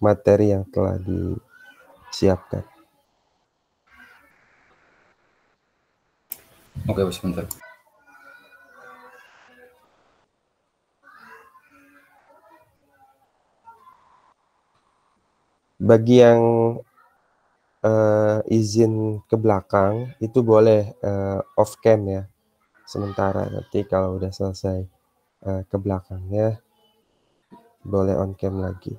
materi yang telah disiapkan. Oke, sebentar. Bagi yang izin ke belakang itu boleh off cam ya sementara, nanti kalau udah selesai ke belakangnya boleh on cam lagi.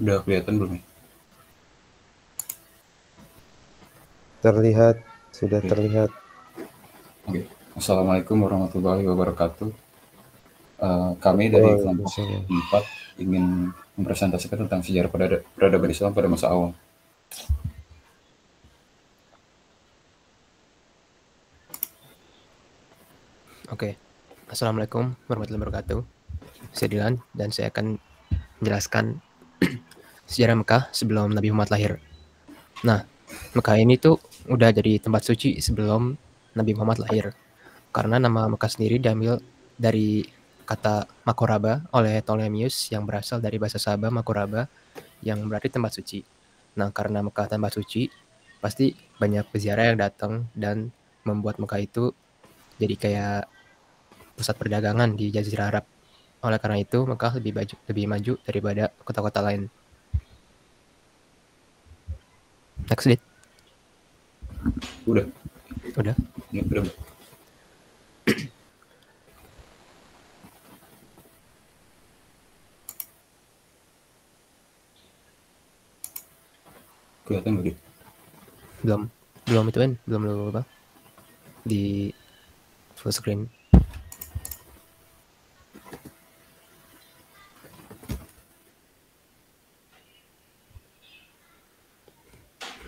Udah kelihatan belum ya? Terlihat, sudah terlihat. Oke. Assalamualaikum warahmatullahi wabarakatuh. Kami dari kelompok 4 ingin mempresentasikan tentang sejarah peradaban Islam pada masa awal. Oke. Assalamualaikum warahmatullahi wabarakatuh. Saya Dilan dan saya akan menjelaskan sejarah Mekah sebelum Nabi Muhammad lahir. Nah, Mekah ini tuh udah jadi tempat suci sebelum Nabi Muhammad lahir. Karena nama Mekah sendiri diambil dari kata Makoraba oleh Ptolemeus yang berasal dari bahasa Saba Makoraba yang berarti tempat suci. Nah, karena Mekah tempat suci, pasti banyak peziarah yang datang dan membuat Mekah itu jadi kayak pusat perdagangan di Jazirah Arab. Oleh karena itu, Mekah lebih maju daripada kota-kota lain. Next, Dit. Udah. Udah. Ya, udah. Kelihatan nggak, Dit? Belum itu kan, belum lu apa? Di full screen.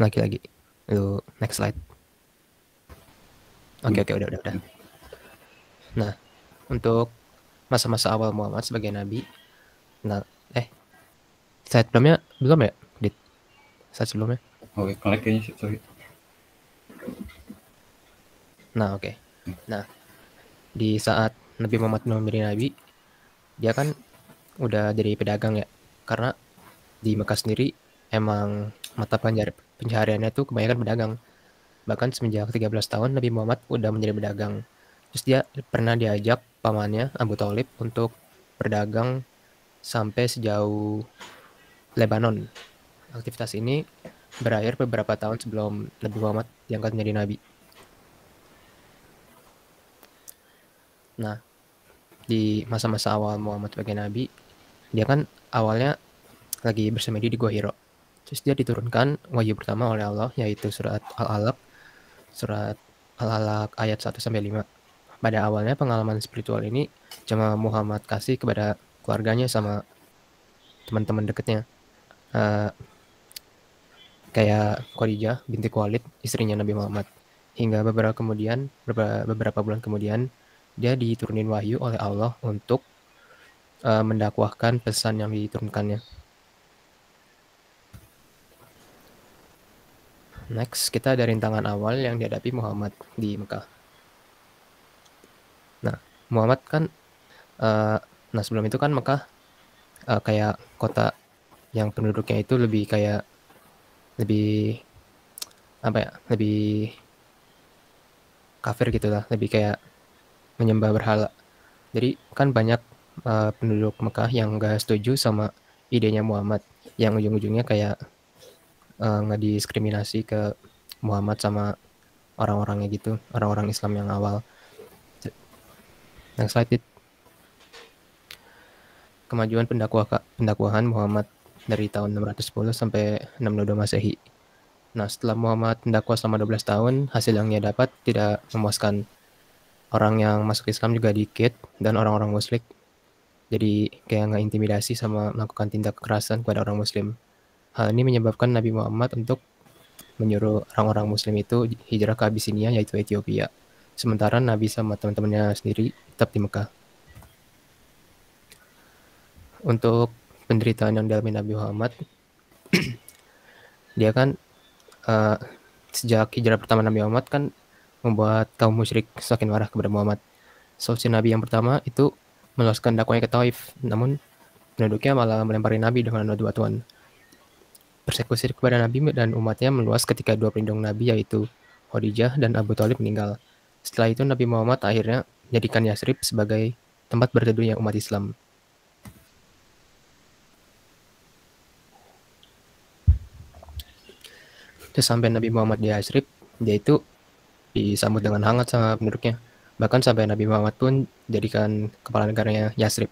Lagi. Lu next slide. Oke, udah. Nah, untuk masa-masa awal Muhammad sebagai nabi. Nah, slide sebelumnya belum ya, Dit? Slide sebelumnya. Oke, connect kayaknya, sorry. Nah, oke. Nah, di saat Nabi Muhammad belum menjadi nabi, dia kan udah jadi pedagang ya. Karena di Mekah sendiri emang mata pencahariannya tuh kebanyakan pedagang. Bahkan semenjak 13 tahun Nabi Muhammad udah menjadi pedagang. Terus dia pernah diajak pamannya Abu Thalib untuk berdagang sampai sejauh Lebanon. Aktivitas ini berakhir beberapa tahun sebelum Nabi Muhammad diangkat menjadi nabi. Nah, di masa-masa awal Muhammad sebagai nabi, dia kan awalnya lagi bersemedi di Gua Hiro. Terus dia diturunkan wahyu pertama oleh Allah, yaitu surat Al-Alaq ayat 1-5. Pada awalnya pengalaman spiritual ini cuma Muhammad kasih kepada keluarganya sama teman-teman dekatnya. Kayak Khadijah binti Khuwailid, istrinya Nabi Muhammad. Hingga beberapa bulan kemudian, dia diturunin wahyu oleh Allah untuk mendakwahkan pesan yang diturunkannya. Next, kita ada rintangan awal yang dihadapi Muhammad di Mekah. Nah, Muhammad kan, sebelum itu kan Mekah kayak kota yang penduduknya itu lebih kafir gitu lah, lebih kayak menyembah berhala. Jadi kan banyak penduduk Mekah yang gak setuju sama idenya Muhammad, yang ujung-ujungnya kayak ngediskriminasi ke Muhammad sama orang-orangnya gitu, orang-orang Islam yang awal. Next slide, Dit. Kemajuan pendakwahan Muhammad dari tahun 610 sampai 622 Masehi. Nah, setelah Muhammad mendakwa selama 12 tahun, hasil yang dia dapat tidak memuaskan. Orang yang masuk Islam juga dikit, dan orang-orang musyrik jadi kayak nggak intimidasi sama melakukan tindak kekerasan kepada orang Muslim. Hal ini menyebabkan Nabi Muhammad untuk menyuruh orang-orang muslim itu hijrah ke Abisinia, yaitu Ethiopia. Sementara Nabi sama teman-temannya sendiri tetap di Mekah. Untuk penderitaan yang dialami Nabi Muhammad, dia kan sejak hijrah pertama Nabi Muhammad kan membuat kaum musyrik semakin marah kepada Muhammad. Solusi Nabi yang pertama itu meluaskan dakwahnya ke Taif, namun penduduknya malah melempari Nabi dengan batuan. Persekusi kepada Nabi dan umatnya meluas ketika dua pelindung Nabi, yaitu Khadijah dan Abu Thalib, meninggal. Setelah itu Nabi Muhammad akhirnya menjadikan Yasrib sebagai tempat berteduhnya umat Islam. Sesampai Nabi Muhammad di Yasrib, dia itu disambut dengan hangat sama penduduknya. Bahkan sampai Nabi Muhammad pun jadikan kepala negaranya Yasrib.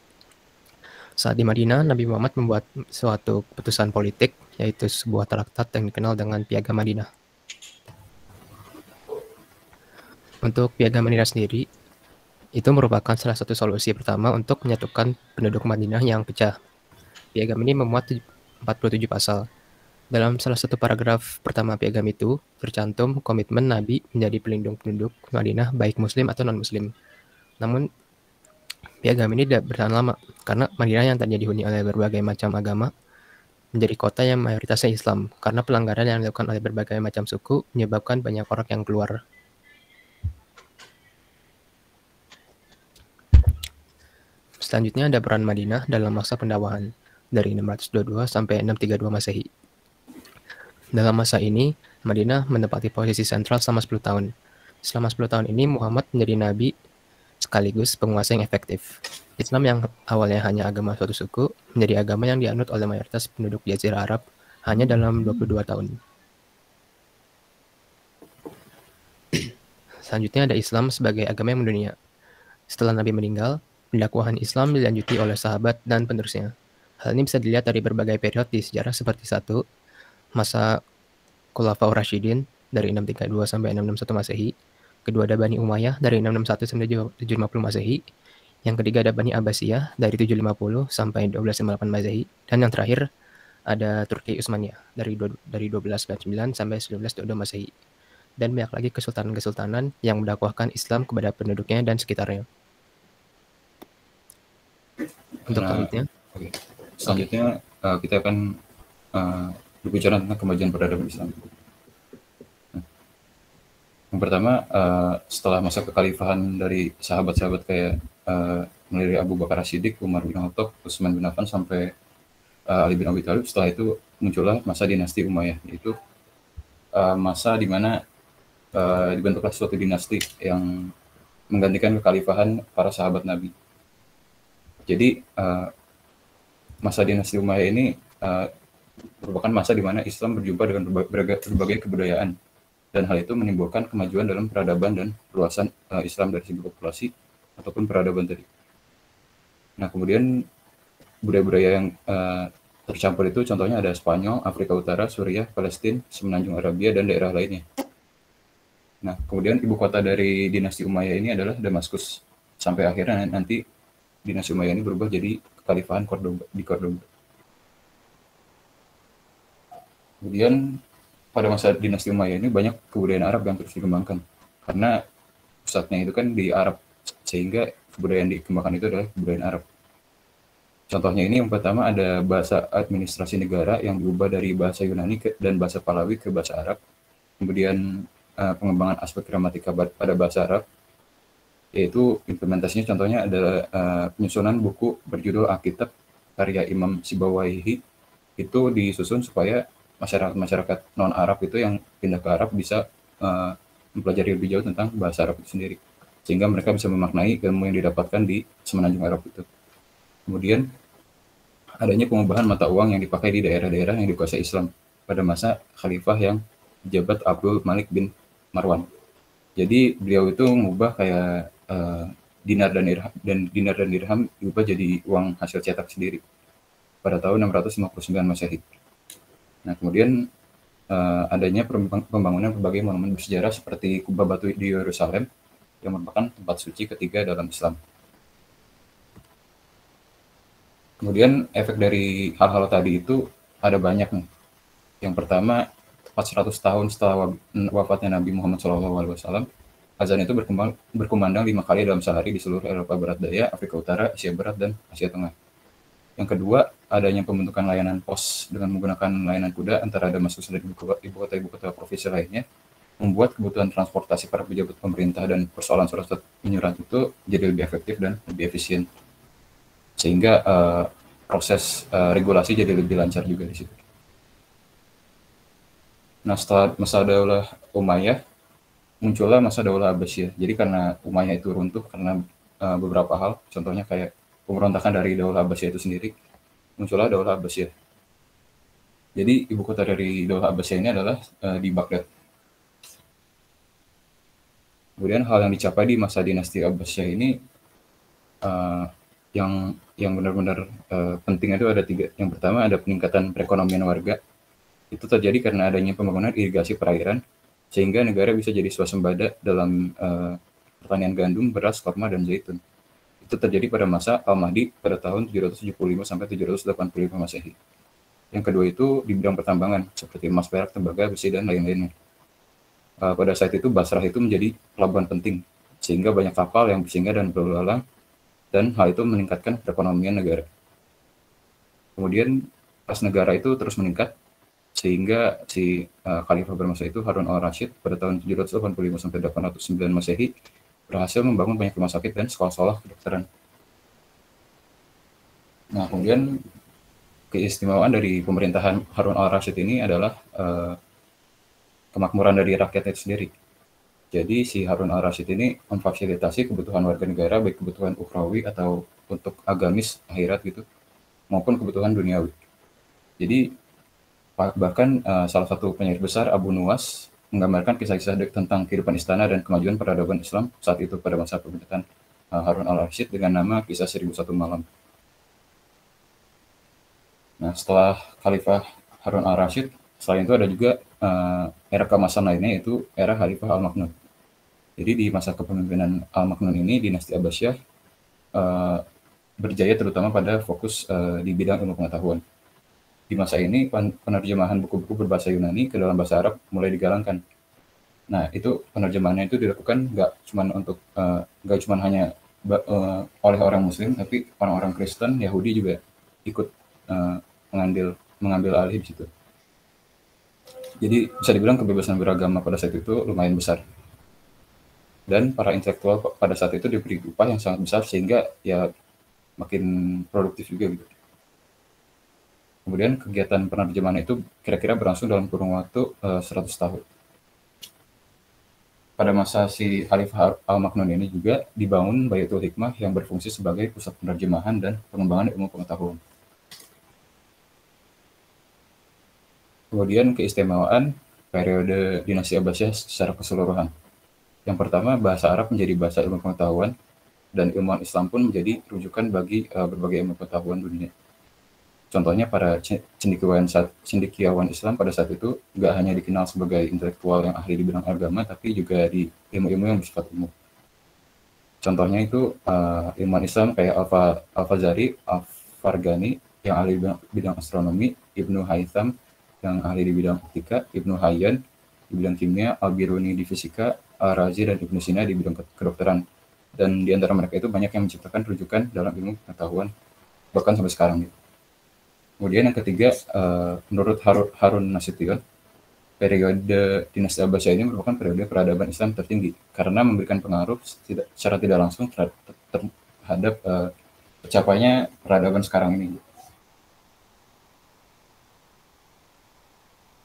Saat di Madinah, Nabi Muhammad membuat suatu keputusan politik, yaitu sebuah traktat yang dikenal dengan Piagam Madinah. Untuk Piagam Madinah sendiri, itu merupakan salah satu solusi pertama untuk menyatukan penduduk Madinah yang pecah. Piagam ini memuat 47 pasal. Dalam salah satu paragraf pertama piagam itu, tercantum komitmen Nabi menjadi pelindung penduduk Madinah baik muslim atau non-muslim. Namun, piagam ini tidak bertahan lama, karena Madinah yang tadinya dihuni oleh berbagai macam agama, menjadi kota yang mayoritasnya Islam, karena pelanggaran yang dilakukan oleh berbagai macam suku menyebabkan banyak orang yang keluar. Selanjutnya ada peran Madinah dalam masa pendakwahan, dari 622 sampai 632 Masehi. Dalam masa ini, Madinah menempati posisi sentral selama 10 tahun. Selama 10 tahun ini, Muhammad menjadi nabi sekaligus penguasa yang efektif. Islam yang awalnya hanya agama suatu suku, menjadi agama yang dianut oleh mayoritas penduduk Jazirah Arab hanya dalam 22 tahun. Selanjutnya ada Islam sebagai agama yang mendunia. Setelah Nabi meninggal, pendakwahan Islam dilanjuti oleh sahabat dan penerusnya. Hal ini bisa dilihat dari berbagai periode di sejarah seperti 1. Masa Khulafaur Rasyidin dari 632 sampai 661 Masehi. Kedua ada Bani Umayyah dari 661 sampai 750 Masehi. Yang ketiga ada Bani Abbasiyah dari 750 sampai 1258 Masehi. Dan yang terakhir ada Turki Utsmaniyah dari 1299 sampai 1922 Masehi. Dan banyak lagi kesultanan-kesultanan yang mendakwahkan Islam kepada penduduknya dan sekitarnya. Untuk selanjutnya. Selanjutnya kita akan berbicara tentang kemajuan peradaban Islam. Yang pertama, setelah masa kekhalifahan dari sahabat-sahabat kayak mulai Abu Bakar As-Siddiq, Umar bin Khattab, Utsman bin Affan sampai Ali bin Abi Thalib, setelah itu muncullah masa dinasti Umayyah, yaitu masa di mana dibentuklah suatu dinasti yang menggantikan kekhalifahan para sahabat Nabi. Jadi masa dinasti Umayyah ini merupakan masa di mana Islam berjumpa dengan berbagai kebudayaan, dan hal itu menimbulkan kemajuan dalam peradaban dan perluasan Islam dari segi populasi ataupun peradaban tadi. Nah, kemudian budaya-budaya yang tercampur itu contohnya ada Spanyol, Afrika Utara, Suriah, Palestina, Semenanjung Arabia, dan daerah lainnya. Nah, kemudian ibu kota dari dinasti Umayyah ini adalah Damaskus, sampai akhirnya nanti dinasti Umayyah ini berubah jadi kekhalifahan di Cordoba. Kemudian pada masa dinasti Umayyah ini banyak kebudayaan Arab yang terus dikembangkan, karena pusatnya itu kan di Arab, sehingga kebudayaan dikembangkan itu adalah kebudayaan Arab. Contohnya ini yang pertama ada bahasa administrasi negara yang diubah dari bahasa Yunani dan bahasa Pahlawi ke bahasa Arab. Kemudian pengembangan aspek gramatika pada bahasa Arab, yaitu implementasinya contohnya adalah penyusunan buku berjudul Alkitab karya Imam Sibawayhi. Itu disusun supaya masyarakat non-Arab itu yang pindah ke Arab bisa mempelajari lebih jauh tentang bahasa Arab itu sendiri, sehingga mereka bisa memaknai ilmu yang didapatkan di Semenanjung Arab itu. Kemudian adanya pengubahan mata uang yang dipakai di daerah-daerah yang dikuasai Islam pada masa khalifah yang dijabat Abdul Malik bin Marwan. Jadi beliau itu mengubah kayak dinar dan dirham diubah jadi uang hasil cetak sendiri pada tahun 659 Masehi. Nah, kemudian adanya pembangunan berbagai monumen bersejarah seperti kubah batu di Yerusalem yang merupakan tempat suci ketiga dalam Islam. Kemudian efek dari hal-hal tadi itu ada banyak nih. Yang pertama, 400 tahun setelah wafatnya Nabi Muhammad SAW, azan itu berkumandang 5 kali dalam sehari di seluruh Eropa Barat Daya, Afrika Utara, Asia Barat, dan Asia Tengah. Yang kedua, adanya pembentukan layanan pos dengan menggunakan layanan kuda antara Damaskus dan ibu kota provinsi lainnya, membuat kebutuhan transportasi para pejabat pemerintah dan persoalan surat menyurat itu jadi lebih efektif dan lebih efisien. Sehingga proses regulasi jadi lebih lancar juga di situ. Nah, setelah masa Daulah Umayyah, muncullah masa Daulah Abbasiyah. Jadi karena Umayyah itu runtuh karena beberapa hal, contohnya kayak pemberontakan dari Daulah Abbasiyah itu sendiri, muncullah Daulah Abbasiyah. Jadi ibu kota dari Daulah Abbasiyah ini adalah di Baghdad. Kemudian hal yang dicapai di masa dinasti Abbasiyah ini yang benar-benar penting itu ada 3. Yang pertama ada peningkatan perekonomian warga. Itu terjadi karena adanya pembangunan irigasi perairan, sehingga negara bisa jadi swasembada dalam pertanian gandum, beras, kurma, dan zaitun. Itu terjadi pada masa Al-Mahdi pada tahun 775 sampai 785 Masehi. Yang kedua itu di bidang pertambangan, seperti emas, perak, tembaga, besi, dan lain-lainnya. Pada saat itu Basrah itu menjadi pelabuhan penting, sehingga banyak kapal yang bersinggah dan berlalu lalang, dan hal itu meningkatkan perekonomian negara. Kemudian pas negara itu terus meningkat, sehingga si Khalifah bermasa itu Harun al-Rashid pada tahun 785 sampai 809 Masehi berhasil membangun banyak rumah sakit dan sekolah-sekolah kedokteran. Nah, kemudian keistimewaan dari pemerintahan Harun al-Rashid ini adalah kemakmuran dari rakyat itu sendiri. Jadi si Harun al-Rashid ini memfasilitasi kebutuhan warga negara, baik kebutuhan ukhrawi atau untuk agamis akhirat gitu, maupun kebutuhan duniawi. Jadi bahkan salah satu penyair besar Abu Nuwas menggambarkan kisah-kisah tentang kehidupan istana dan kemajuan peradaban Islam saat itu pada masa pemerintahan Harun al-Rashid dengan nama Kisah 1001 Malam. Nah, setelah Khalifah Harun al-Rashid, selain itu ada juga era keemasan lainnya, yaitu era Khalifah Al-Maknun. Jadi di masa kepemimpinan Al-Maknun ini, dinasti Abbasiyah berjaya terutama pada fokus di bidang ilmu pengetahuan. Di masa ini penerjemahan buku-buku berbahasa Yunani ke dalam bahasa Arab mulai digalangkan. Nah, itu penerjemahannya itu dilakukan nggak cuma hanya oleh orang Muslim, tapi orang-orang Kristen, Yahudi juga ikut mengambil alih di situ. Jadi bisa dibilang kebebasan beragama pada saat itu lumayan besar. Dan para intelektual pada saat itu diberi upah yang sangat besar sehingga ya makin produktif juga gitu. Kemudian kegiatan penerjemahan itu kira-kira berlangsung dalam kurun waktu 100 tahun. Pada masa si Khalifah Al-Maknun ini juga dibangun Baitul Hikmah yang berfungsi sebagai pusat penerjemahan dan pengembangan ilmu pengetahuan. Kemudian keistimewaan periode dinasti Abbasiyah secara keseluruhan. Yang pertama, bahasa Arab menjadi bahasa ilmu pengetahuan, dan ilmuwan Islam pun menjadi rujukan bagi berbagai ilmu pengetahuan dunia. Contohnya para cendekiawan Islam pada saat itu nggak hanya dikenal sebagai intelektual yang ahli di bidang agama, tapi juga di ilmu-ilmu yang bersifat umum. Contohnya itu ilmuwan Islam kayak Al-Fazari, Al-Farghani yang ahli di bidang astronomi, Ibnu Haytham yang ahli di bidang optika, Ibnu Hayyan di bidang kimia, Al-Biruni di fisika, Al-Razi dan Ibnu Sina di bidang kedokteran. Dan di antara mereka itu banyak yang menciptakan rujukan dalam ilmu pengetahuan bahkan sampai sekarang gitu. Kemudian yang ketiga, menurut Harun Nasution, periode dinasti Abbasiyah ini merupakan periode peradaban Islam tertinggi karena memberikan pengaruh secara tidak langsung terhadap tercapainya peradaban sekarang ini.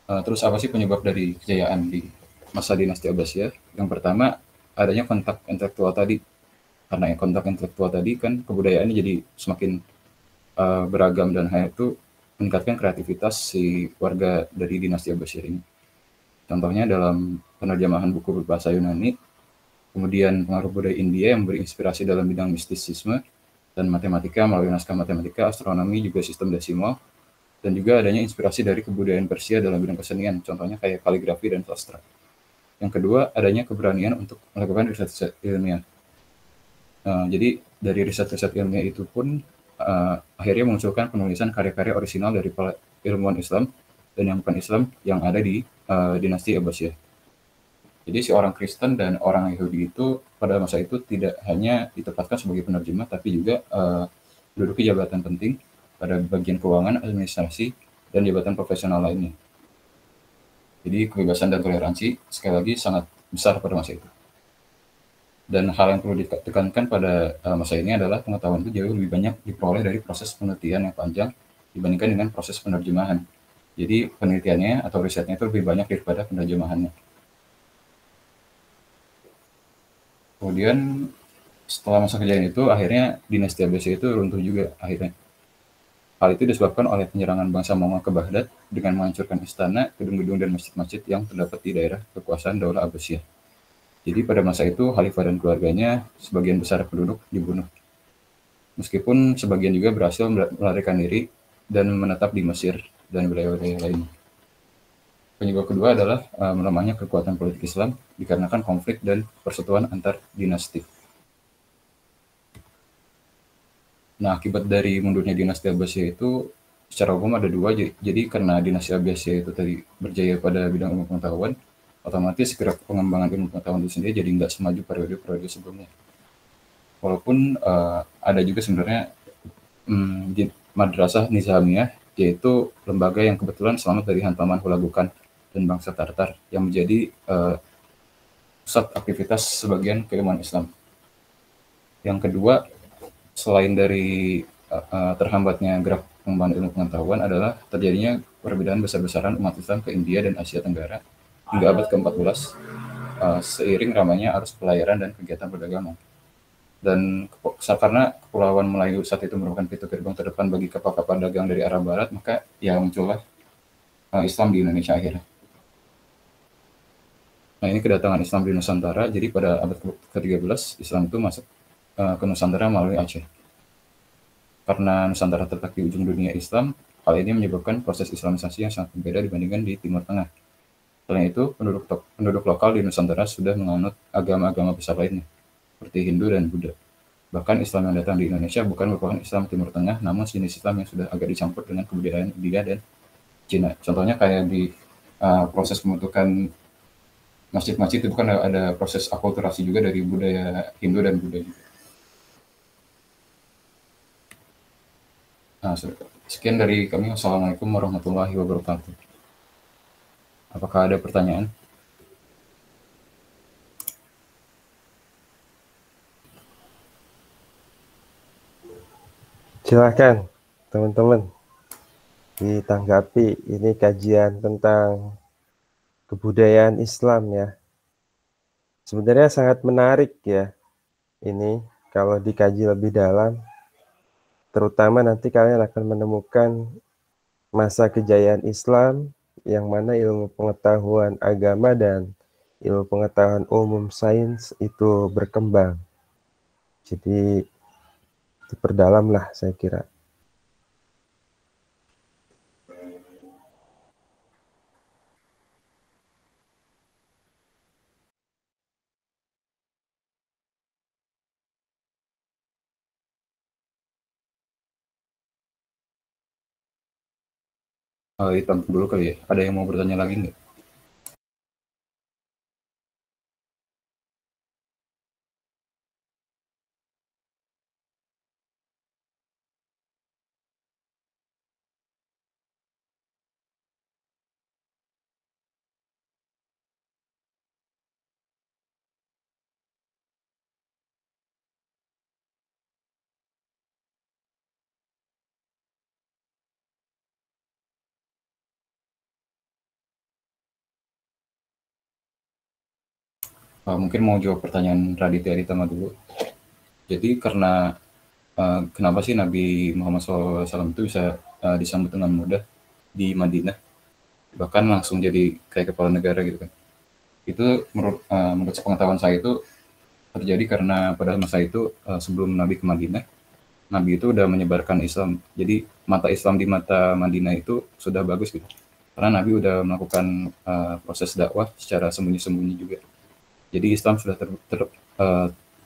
Terus apa sih penyebab dari kejayaan di masa dinasti Abbasiyah? Yang pertama, adanya kontak intelektual tadi. Karena kontak intelektual tadi kan kebudayaannya jadi semakin beragam dan hal itu meningkatkan kreativitas si warga dari dinasti Abbasiyah ini. Contohnya dalam penerjemahan buku berbahasa Yunani, kemudian pengaruh budaya India yang berinspirasi dalam bidang mistisisme dan matematika melalui naskah matematika, astronomi, juga sistem desimal, dan juga adanya inspirasi dari kebudayaan Persia dalam bidang kesenian, contohnya kayak kaligrafi dan sastra. Yang kedua, adanya keberanian untuk melakukan riset-riset ilmiah. Jadi dari riset-riset ilmiah itu pun akhirnya memunculkan penulisan karya-karya orisinal dari para ilmuwan Islam dan yang bukan Islam yang ada di dinasti Abbasiyah. Jadi si orang Kristen dan orang Yahudi itu pada masa itu tidak hanya ditempatkan sebagai penerjemah, tapi juga menduduki jabatan penting pada bagian keuangan, administrasi, dan jabatan profesional lainnya. Jadi kebebasan dan toleransi sekali lagi sangat besar pada masa itu. Dan hal yang perlu ditekankan pada masa ini adalah pengetahuan itu jauh lebih banyak diperoleh dari proses penelitian yang panjang dibandingkan dengan proses penerjemahan. Jadi penelitiannya atau risetnya itu lebih banyak daripada penerjemahannya. Kemudian setelah masa kejayaan itu akhirnya dinasti Abbasiyah itu runtuh juga akhirnya. Hal itu disebabkan oleh penyerangan bangsa Mongol ke Baghdad dengan menghancurkan istana, gedung-gedung dan masjid-masjid yang terdapat di daerah kekuasaan Daulah Abbasiyah. Jadi pada masa itu Khalifah dan keluarganya sebagian besar penduduk dibunuh. Meskipun sebagian juga berhasil melarikan diri dan menetap di Mesir dan wilayah-wilayah lainnya. Penyebab kedua adalah melemahnya kekuatan politik Islam dikarenakan konflik dan persetujuan antar dinasti. Nah, akibat dari mundurnya dinasti Abbasiyah itu secara umum ada dua. Jadi karena dinasti Abbasiyah itu tadi berjaya pada bidang ilmu pengetahuan, otomatis gerak pengembangan ilmu pengetahuan itu sendiri jadi nggak semaju periode-periode sebelumnya. Walaupun ada juga sebenarnya di Madrasah Nizamiyah, yaitu lembaga yang kebetulan selamat dari hantaman Hulagukan dan bangsa Tartar yang menjadi pusat aktivitas sebagian keilmuan Islam. Yang kedua, selain dari terhambatnya gerak pengembangan ilmu pengetahuan adalah terjadinya perbedaan besar-besaran umat Islam ke India dan Asia Tenggara hingga abad ke-14 seiring ramainya arus pelayaran dan kegiatan perdagangan. Dan karena Kepulauan Melayu saat itu merupakan pintu gerbang terdepan bagi kapal-kapal dagang dari arah barat, maka ya muncullah Islam di Indonesia akhirnya. Nah, ini kedatangan Islam di Nusantara. Jadi pada abad ke-13 Islam itu masuk ke Nusantara melalui Aceh. Karena Nusantara terletak di ujung dunia Islam, hal ini menyebabkan proses islamisasi yang sangat berbeda dibandingkan di Timur Tengah. Selain itu, penduduk lokal di Nusantara sudah menganut agama-agama besar lainnya, seperti Hindu dan Buddha. Bahkan Islam yang datang di Indonesia bukan merupakan Islam Timur Tengah, namun jenis Islam yang sudah agak dicampur dengan kebudayaan India dan Cina. Contohnya kayak di proses pembentukan masjid-masjid itu kan ada proses akulturasi juga dari budaya Hindu dan Buddha juga. Nah, sekian dari kami. Wassalamualaikum warahmatullahi wabarakatuh. Apakah ada pertanyaan? Silakan teman-teman ditanggapi. Ini kajian tentang kebudayaan Islam ya. Sebenarnya sangat menarik ya. Ini kalau dikaji lebih dalam, terutama nanti kalian akan menemukan masa kejayaan Islam yang mana ilmu pengetahuan agama dan ilmu pengetahuan umum sains itu berkembang. Jadi diperdalamlah saya kira. Ditampung dulu kali ya. Ada yang mau bertanya lagi nggak? Mungkin mau jawab pertanyaan Raditya Ditama dulu. Jadi karena kenapa sih Nabi Muhammad SAW itu bisa disambut dengan mudah di Madinah, bahkan langsung jadi kayak kepala negara gitu kan? Itu menurut pengetahuan saya itu terjadi karena pada masa itu sebelum Nabi ke Madinah, Nabi itu udah menyebarkan Islam. Jadi mata Islam di mata Madinah itu sudah bagus gitu. Karena Nabi udah melakukan proses dakwah secara sembunyi-sembunyi juga. Jadi Islam sudah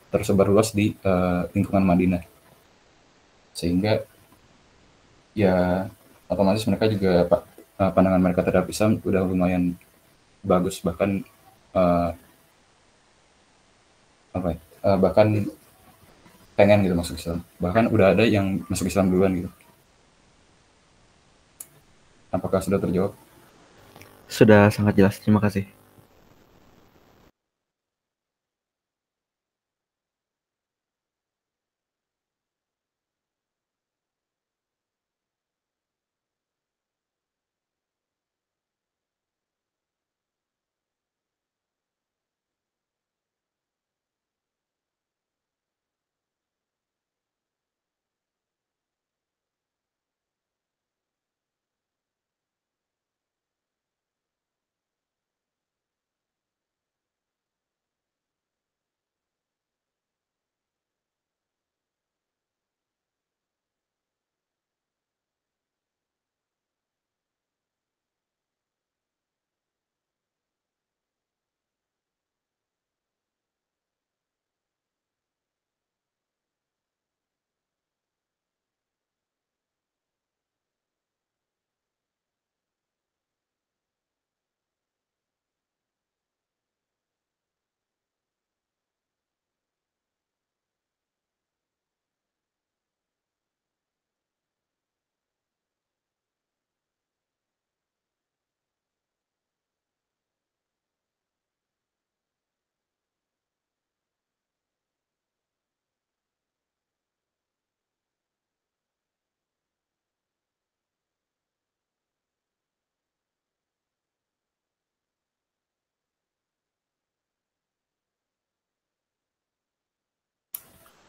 tersebar luas di lingkungan Madinah. Sehingga ya otomatis mereka juga pandangan mereka terhadap Islam udah lumayan bagus, bahkan bahkan pengen gitu masuk Islam, bahkan udah ada yang masuk Islam duluan gitu. Apakah sudah terjawab? Sudah sangat jelas, terima kasih.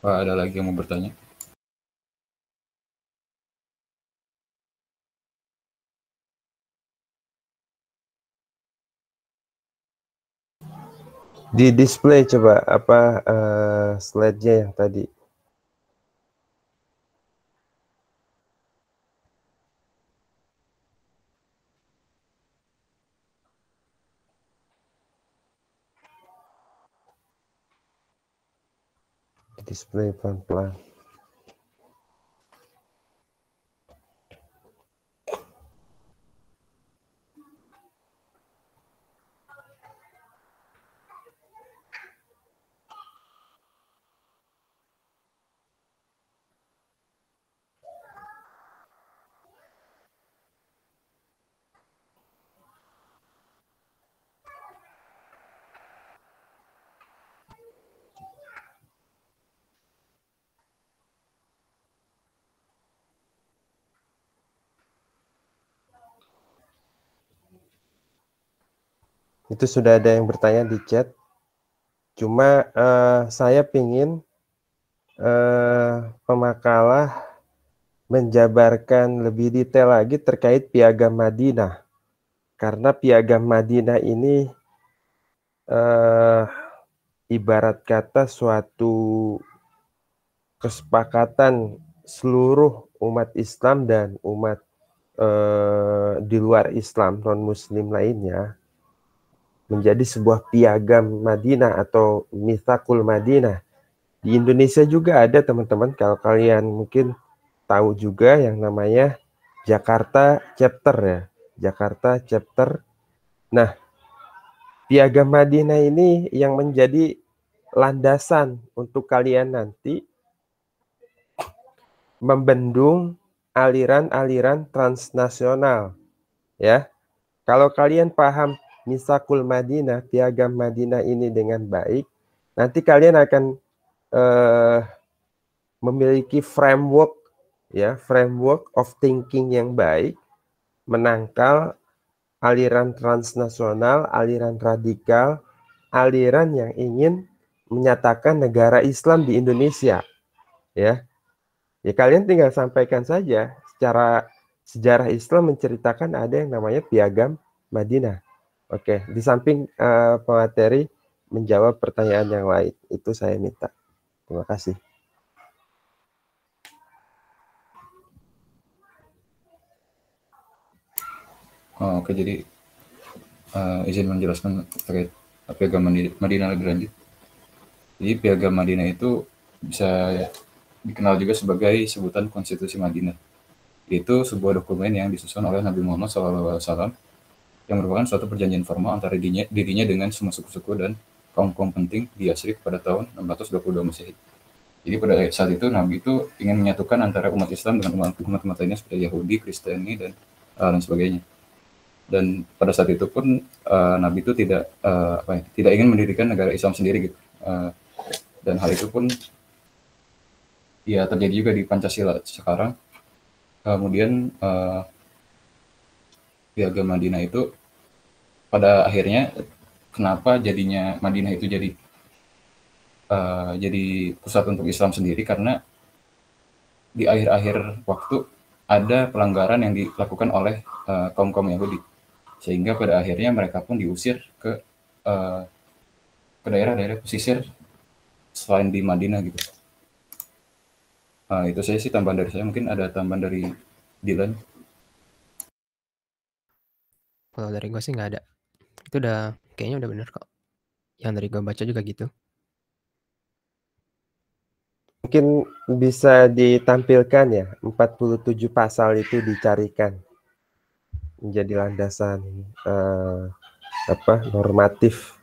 Pak, ada lagi yang mau bertanya? Di display coba apa slide-nya yang tadi. Display pelan-pelan. Itu sudah ada yang bertanya di chat. Cuma saya pingin pemakalah menjabarkan lebih detail lagi terkait Piagam Madinah. Karena Piagam Madinah ini ibarat kata suatu kesepakatan seluruh umat Islam dan umat di luar Islam, non-Muslim lainnya, menjadi sebuah piagam Madinah atau Mitsaqul Madinah. Di Indonesia juga ada teman-teman, kalau kalian mungkin tahu juga yang namanya Jakarta Chapter ya, Jakarta Chapter. Nah, Piagam Madinah ini yang menjadi landasan untuk kalian nanti membendung aliran-aliran transnasional ya. Kalau kalian paham Mitsaqul Madinah, Piagam Madinah ini dengan baik, nanti kalian akan memiliki framework ya, framework of thinking yang baik, menangkal aliran transnasional, aliran radikal, aliran yang ingin menyatakan negara Islam di Indonesia ya. Ya kalian tinggal sampaikan saja secara sejarah Islam menceritakan ada yang namanya Piagam Madinah. Oke, di samping pemateri menjawab pertanyaan yang lain, itu saya minta. Terima kasih. Oke, jadi izin menjelaskan terkait Piagam Madinah lebih lanjut. Jadi Piagam Madinah itu bisa dikenal juga sebagai sebutan Konstitusi Madinah. Itu sebuah dokumen yang disusun oleh Nabi Muhammad SAW yang merupakan suatu perjanjian formal antara dirinya dengan semua suku-suku dan kaum-kaum penting di Yasrib pada tahun 622 Masehi. Jadi pada saat itu Nabi itu ingin menyatukan antara umat Islam dengan umat-umat lainnya seperti Yahudi, Kristiani, dan lain sebagainya. Dan pada saat itu pun Nabi itu tidak ingin mendirikan negara Islam sendiri gitu. Dan hal itu pun ya terjadi juga di Pancasila sekarang. Kemudian Piagam Madinah itu pada akhirnya kenapa jadinya Madinah itu jadi pusat untuk Islam sendiri, karena di akhir-akhir waktu ada pelanggaran yang dilakukan oleh kaum-kaum Yahudi, sehingga pada akhirnya mereka pun diusir ke daerah-daerah pesisir selain di Madinah gitu. Itu saya sih tambahan dari saya. Mungkin ada tambahan dari Dylan. Kalau dari gue sih nggak ada. Itu kayaknya udah bener kok. Yang dari gue baca juga gitu. Mungkin bisa ditampilkan ya, 47 pasal itu dicarikan menjadi landasan normatif.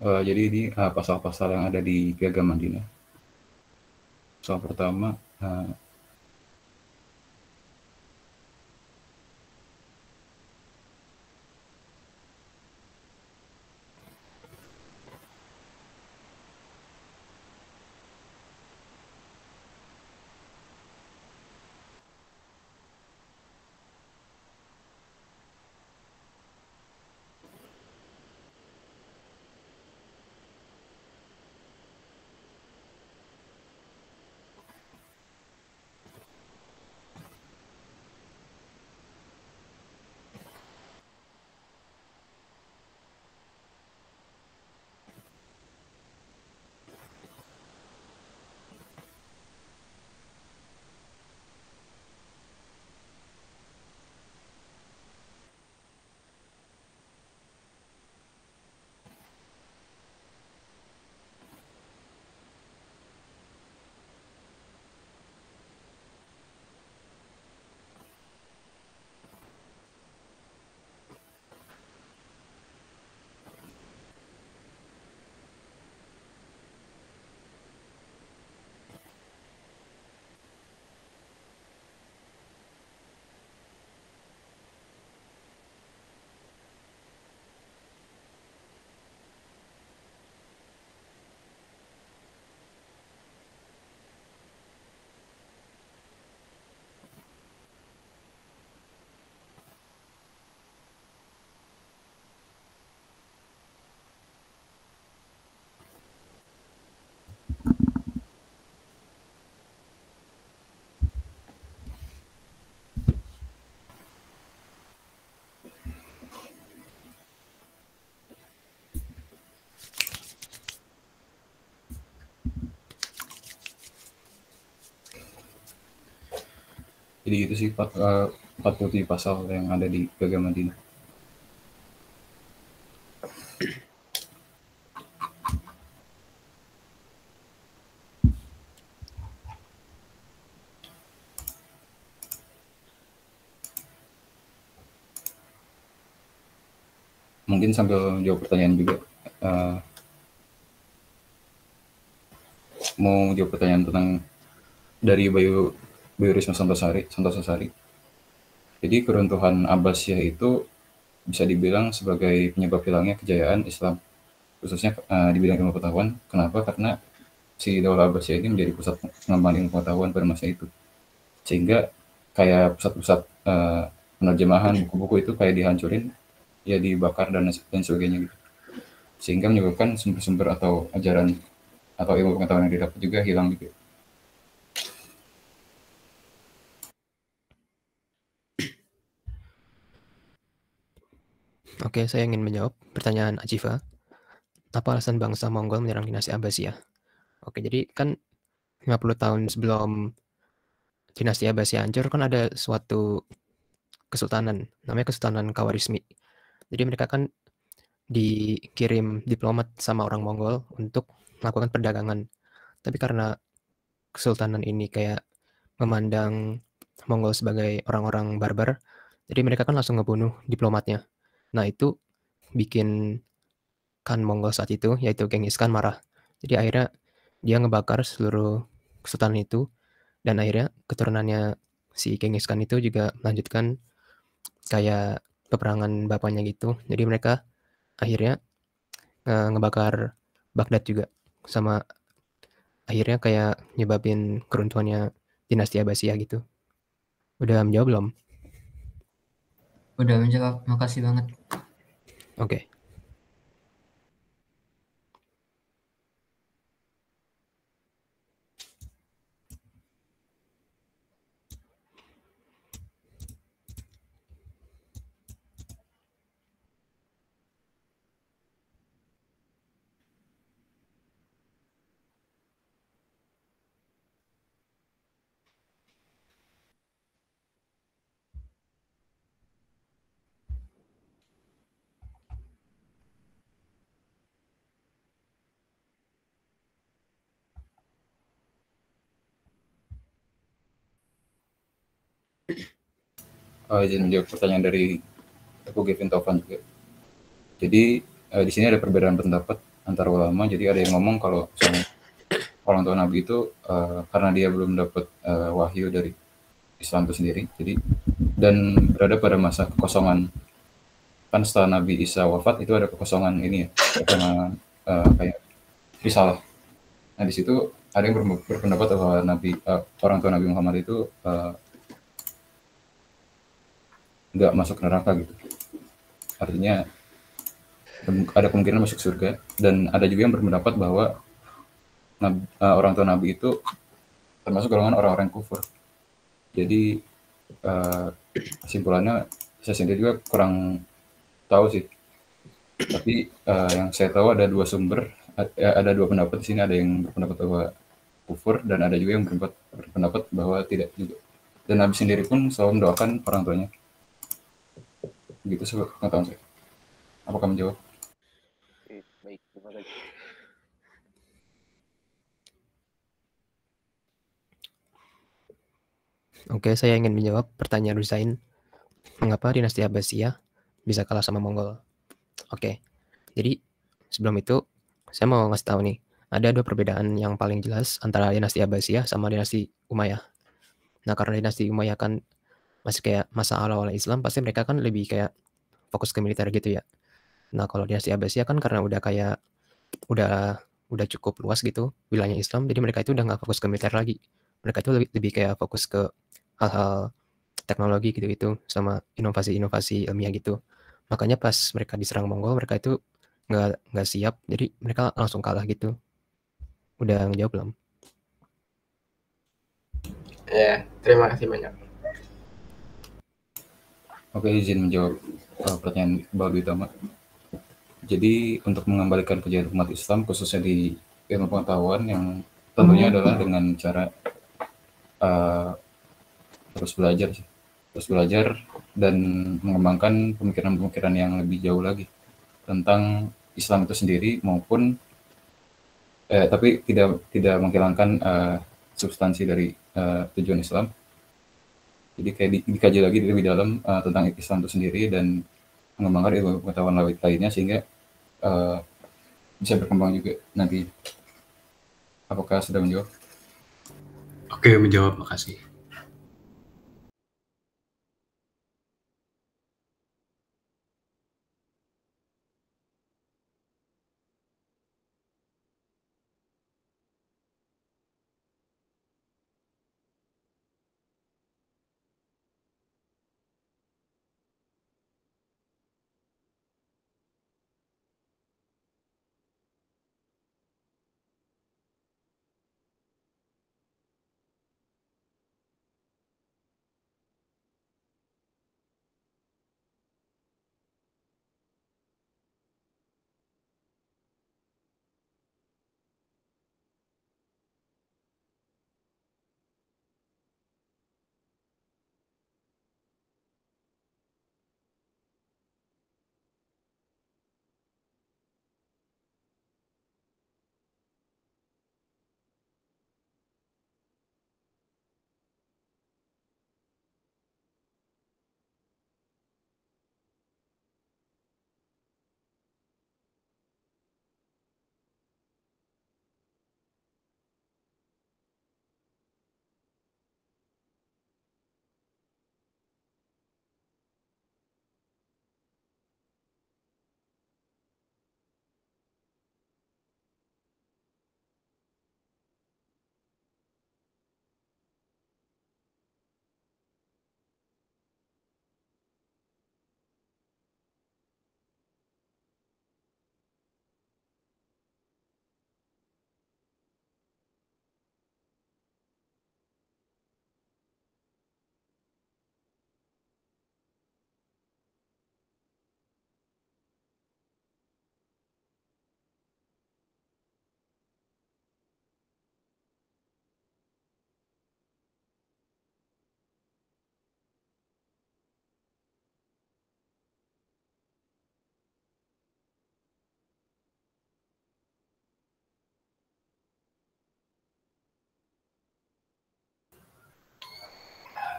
Jadi ini pasal-pasal yang ada di Piagam Madinah. Pasal pertama, jadi itu sih 47 pasal yang ada di Piagam Madinah. Mungkin sambil jawab pertanyaan juga, mau jawab pertanyaan tentang dari Bayu Risma Santosari. Jadi keruntuhan Abbasiyah itu bisa dibilang sebagai penyebab hilangnya kejayaan Islam, khususnya di bidang ilmu pengetahuan. Kenapa? Karena si Daulah Abbasiyah ini menjadi pusat pengembangan ilmu pengetahuan pada masa itu. Sehingga kayak pusat-pusat penerjemahan buku-buku itu kayak dihancurin, ya dibakar dan sebagainya gitu. Sehingga menyebabkan sumber-sumber atau ajaran atau ilmu pengetahuan yang didapat juga hilang gitu. Oke, saya ingin menjawab pertanyaan Ajiva. Apa alasan bangsa Mongol menyerang dinasti Abbasiyah? Oke, jadi kan 50 tahun sebelum dinasti Abbasiyah hancur kan ada suatu kesultanan, namanya Kesultanan Khawarizmi. Jadi mereka kan dikirim diplomat sama orang Mongol untuk melakukan perdagangan. Tapi karena kesultanan ini kayak memandang Mongol sebagai orang-orang barbar, jadi mereka kan langsung ngebunuh diplomatnya. Nah, itu bikin Khan Mongol saat itu, yaitu Genghis Khan marah. Jadi akhirnya dia ngebakar seluruh kesultanan itu, dan akhirnya keturunannya si Genghis Khan itu juga melanjutkan kayak peperangan bapaknya gitu. Jadi mereka akhirnya ngebakar Baghdad juga, sama akhirnya kayak nyebabin keruntuhannya dinasti Abbasiyah gitu. Udah menjawab belum? Udah menjawab, makasih banget. Oke. Izin menjawab pertanyaan dari aku Gavin Taufan juga. Jadi di sini ada perbedaan pendapat antara ulama. Jadi ada yang ngomong kalau orang tua Nabi itu karena dia belum dapat wahyu dari Islam itu sendiri, jadi dan berada pada masa kekosongan. Kan setelah Nabi Isa wafat itu ada kekosongan ini ya, kekosongan kayak risalah. Nah di situ ada yang berpendapat bahwa orang tua Nabi Muhammad itu nggak masuk neraka gitu. Artinya ada kemungkinan masuk surga, dan ada juga yang berpendapat bahwa orang tua Nabi itu termasuk golongan orang-orang kufur. Jadi kesimpulannya saya sendiri juga kurang tahu sih. Tapi yang saya tahu ada dua sumber, ada dua pendapat di sini. Ada yang berpendapat bahwa kufur, dan ada juga yang berpendapat bahwa tidak juga. Dan Nabi sendiri pun selalu mendoakan orang tuanya. Gitu pengetahuan saya. Apakah menjawab? Oke, baik, terima kasih. Oke, saya ingin menjawab pertanyaan Ruzain. Mengapa dinasti Abbasiyah bisa kalah sama Mongol? Oke, jadi sebelum itu saya mau ngasih tahu nih, ada dua perbedaan yang paling jelas antara dinasti Abbasiyah sama dinasti Umayyah. Nah, karena dinasti Umayyah kan masih kayak masa awal Islam, pasti mereka kan lebih kayak fokus ke militer gitu ya. Nah, kalau dinasti Abbasiyah kan karena udah kayak udah cukup luas gitu wilayahnya Islam, jadi mereka itu udah nggak fokus ke militer lagi. Mereka itu lebih kayak fokus ke hal-hal teknologi gitu-gitu sama inovasi-inovasi ilmiah gitu. Makanya pas mereka diserang Mongol, mereka itu nggak siap, jadi mereka langsung kalah gitu. Udah ngejawab belum? Ya, terima kasih banyak. Oke, izin menjawab pertanyaan Iqbal Utama. Jadi untuk mengembalikan kejayaan umat Islam khususnya di ilmu pengetahuan yang tentunya adalah dengan cara terus belajar dan mengembangkan pemikiran-pemikiran yang lebih jauh lagi tentang Islam itu sendiri, maupun tapi tidak menghilangkan substansi dari tujuan Islam. Jadi kayak dikaji lagi lebih dalam tentang Islam itu sendiri dan mengembangkan ilmu pengetahuan lainnya sehingga bisa berkembang juga nanti. Apakah sudah menjawab? Oke, menjawab, makasih.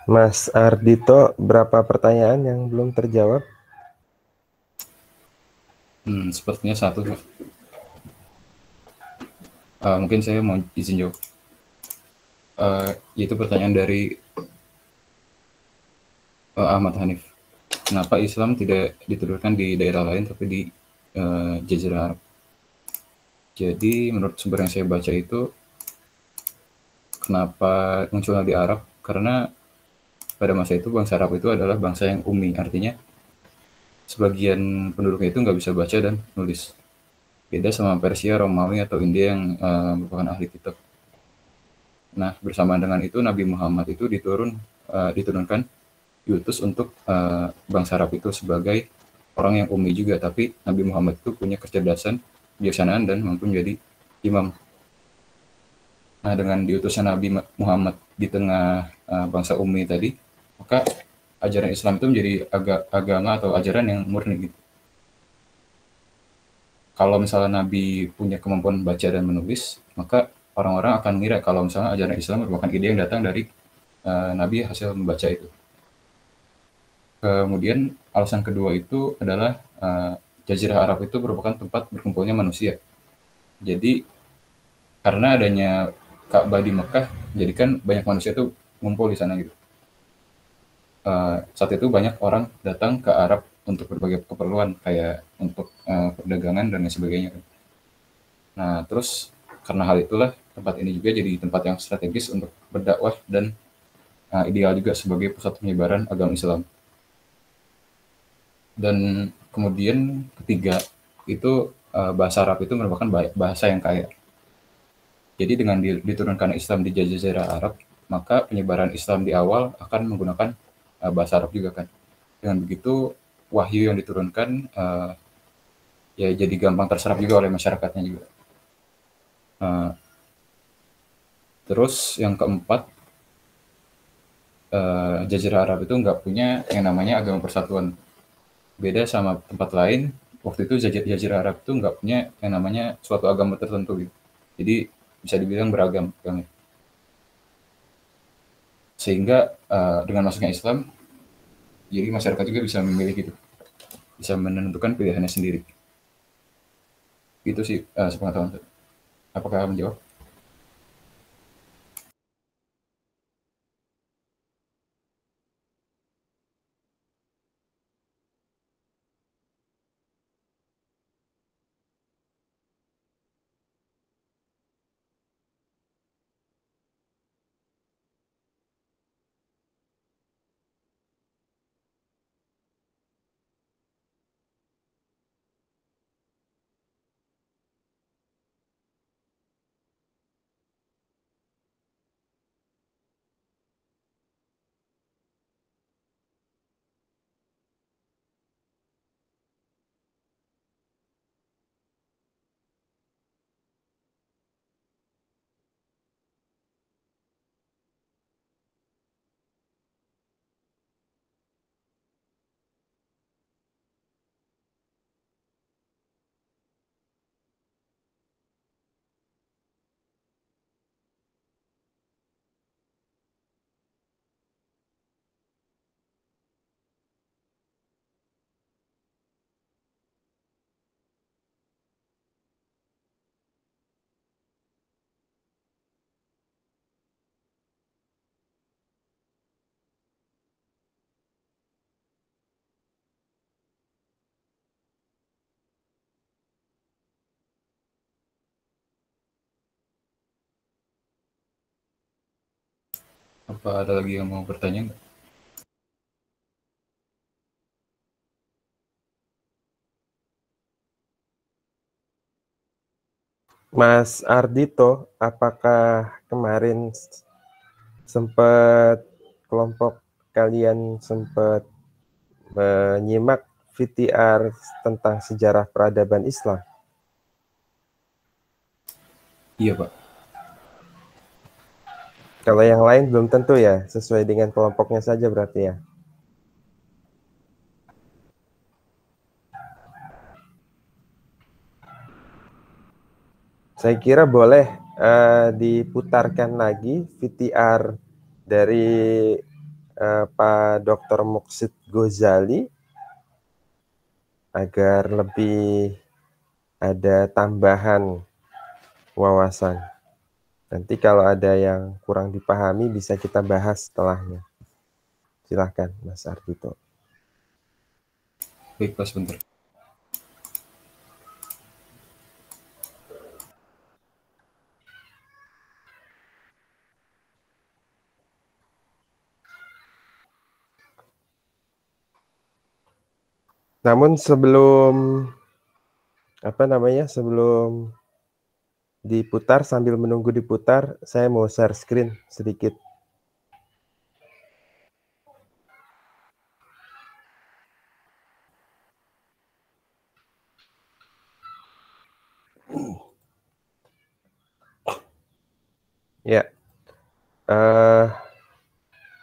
Mas Ardito, berapa pertanyaan yang belum terjawab? Sepertinya satu, Pak. Mungkin saya mau izin jawab. Yaitu pertanyaan dari Ahmad Hanif. Kenapa Islam tidak diturunkan di daerah lain tapi di Jazirah Arab? Jadi menurut sumber yang saya baca itu, kenapa munculnya di Arab? Karena pada masa itu bangsa Arab itu adalah bangsa yang ummi, artinya sebagian penduduknya itu nggak bisa baca dan nulis. Beda sama Persia, Romawi, atau India yang merupakan ahli kitab. Nah, bersamaan dengan itu Nabi Muhammad itu diturunkan diutus untuk bangsa Arab itu sebagai orang yang ummi juga, tapi Nabi Muhammad itu punya kecerdasan, kebijaksanaan, dan mampu menjadi imam. Nah, dengan diutusnya Nabi Muhammad di tengah bangsa ummi tadi, maka ajaran Islam itu menjadi agama atau ajaran yang murni gitu. Kalau misalnya Nabi punya kemampuan baca dan menulis, maka orang-orang akan mengira kalau misalnya ajaran Islam merupakan ide yang datang dari Nabi hasil membaca itu. Kemudian alasan kedua itu adalah Jazirah Arab itu merupakan tempat berkumpulnya manusia. Jadi karena adanya Ka'bah di Mekah, jadi kan banyak manusia itu ngumpul di sana gitu. Saat itu banyak orang datang ke Arab untuk berbagai keperluan, kayak untuk perdagangan dan lain sebagainya. Nah, terus karena hal itulah tempat ini juga jadi tempat yang strategis untuk berdakwah dan ideal juga sebagai pusat penyebaran agama Islam. Dan kemudian ketiga itu bahasa Arab itu merupakan bahasa yang kaya. Jadi dengan diturunkan Islam di Jazirah Arab, maka penyebaran Islam di awal akan menggunakan bahasa Arab juga kan. Dengan begitu wahyu yang diturunkan ya jadi gampang terserap juga oleh masyarakatnya juga. Terus yang keempat, Jazirah Arab itu nggak punya yang namanya agama persatuan. Beda sama tempat lain, waktu itu Jazirah Arab itu nggak punya yang namanya suatu agama tertentu gitu. Jadi bisa dibilang beragam. Sehingga dengan masuknya Islam, jadi masyarakat juga bisa memilih gitu. Bisa menentukan pilihannya sendiri. Itu sih sepengetahuan. Apakah menjawab? Apa ada lagi yang mau bertanya nggak? Mas Ardito, apakah kemarin sempat kelompok kalian sempat menyimak VTR tentang sejarah peradaban Islam? Iya, Pak. Kalau yang lain belum tentu ya, sesuai dengan kelompoknya saja berarti ya. Saya kira boleh diputarkan lagi VTR dari Pak Dr. Muksid Ghazali agar lebih ada tambahan wawasan. Nanti kalau ada yang kurang dipahami bisa kita bahas setelahnya. Silahkan Mas Ardito. Baik, Pak, sebentar. Namun sebelum sebelum diputar, sambil menunggu diputar, saya mau share screen sedikit. Ya,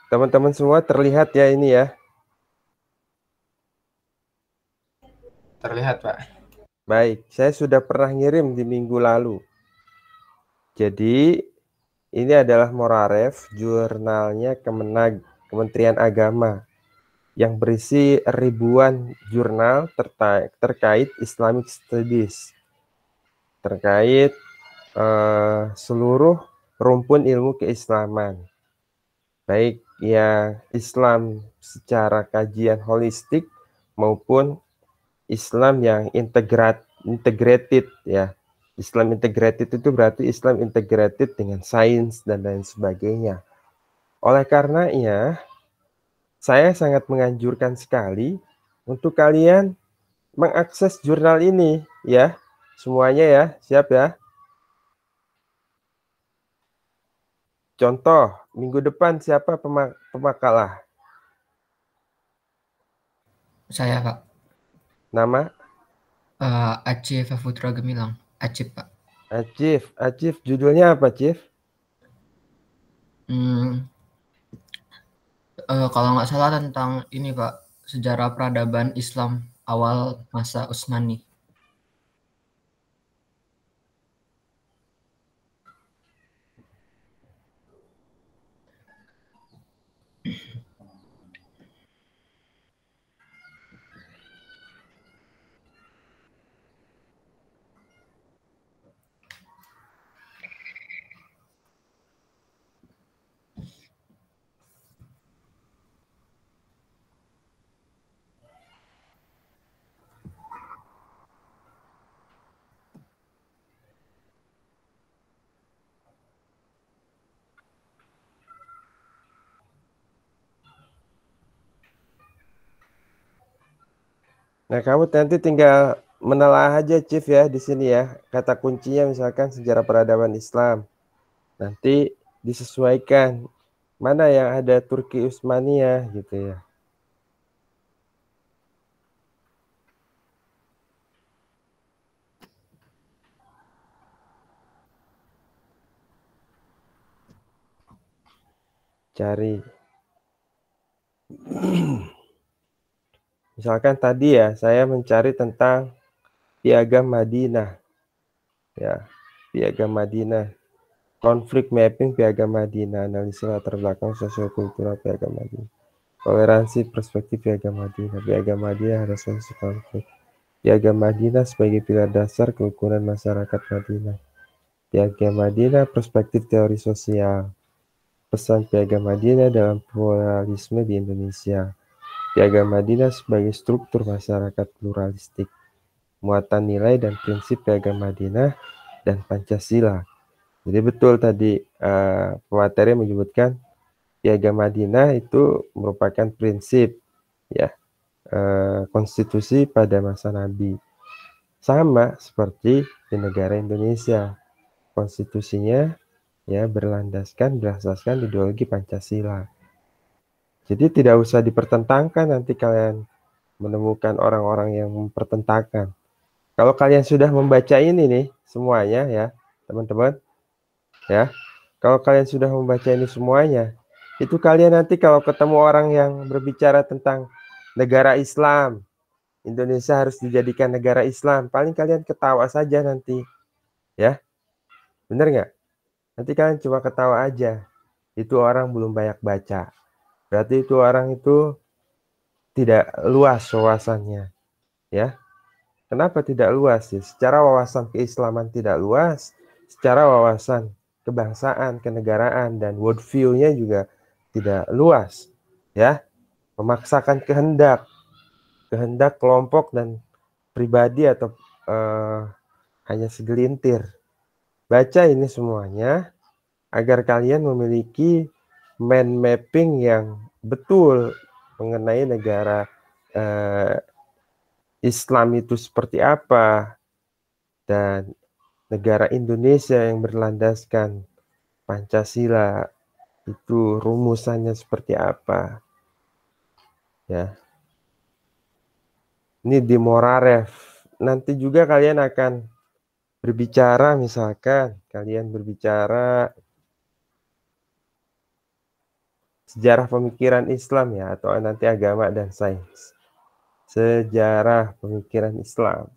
teman-teman semua terlihat ya ini ya. Terlihat, Pak. Baik, saya sudah pernah ngirim di minggu lalu. Jadi ini adalah Moraref, jurnalnya Kementerian Agama, yang berisi ribuan jurnal terkait Islamic Studies, terkait seluruh rumpun ilmu keislaman, baik yang Islam secara kajian holistik maupun Islam yang integrated ya. Islam integrated itu berarti Islam integrated dengan sains dan lain sebagainya. Oleh karenanya, saya sangat menganjurkan sekali untuk kalian mengakses jurnal ini ya. Semuanya ya, siap ya. Contoh, minggu depan siapa pemakalah? Saya, Pak. Nama? Acif Putra Gemilang. Acif, Pak. Acif, judulnya apa, Cif? Kalau nggak salah tentang ini, Pak, sejarah peradaban Islam awal masa Utsmani. Nah, kamu nanti tinggal menelaah aja, Chief ya, di sini ya. Kata kuncinya misalkan sejarah peradaban Islam. Nanti disesuaikan mana yang ada Turki Utsmaniyah gitu ya. Cari. Misalkan tadi ya, saya mencari tentang Piagam Madinah. Ya, Piagam Madinah. Konflik mapping Piagam Madinah, analisis latar belakang sosiokultural Piagam Madinah. Toleransi perspektif Piagam Madinah. Piagam Madinah ada solusi konflik. Piagam Madinah sebagai pilar dasar kerukunan masyarakat Madinah. Piagam Madinah perspektif teori sosial. Pesan Piagam Madinah dalam pluralisme di Indonesia. Piagam Madinah sebagai struktur masyarakat pluralistik. Muatan nilai dan prinsip Piagam Madinah dan Pancasila. Jadi betul tadi pemateri menyebutkan Piagam Madinah itu merupakan prinsip ya konstitusi pada masa Nabi. Sama seperti di negara Indonesia. Konstitusinya ya berasaskan ideologi Pancasila. Jadi tidak usah dipertentangkan, nanti kalian menemukan orang-orang yang mempertentangkan. Kalau kalian sudah membaca ini nih semuanya ya, teman-teman. Ya. Kalau kalian sudah membaca ini semuanya, itu kalian nanti kalau ketemu orang yang berbicara tentang negara Islam, Indonesia harus dijadikan negara Islam, paling kalian ketawa saja nanti. Ya. Bener nggak? Nanti kalian cuma ketawa aja. Itu orang belum banyak baca. Berarti itu orang itu tidak luas wawasannya, ya. Kenapa tidak luas ya? Secara wawasan keislaman tidak luas, secara wawasan kebangsaan, kenegaraan, dan worldview-nya juga tidak luas, ya. Memaksakan kehendak kelompok dan pribadi atau hanya segelintir. Baca ini semuanya agar kalian memiliki mind mapping yang betul mengenai negara Islam itu seperti apa, dan negara Indonesia yang berlandaskan Pancasila itu rumusannya seperti apa, ya. Ini di Moraref. Nanti juga kalian akan berbicara, misalkan kalian berbicara sejarah pemikiran Islam ya, atau nanti agama dan sains. Sejarah pemikiran Islam.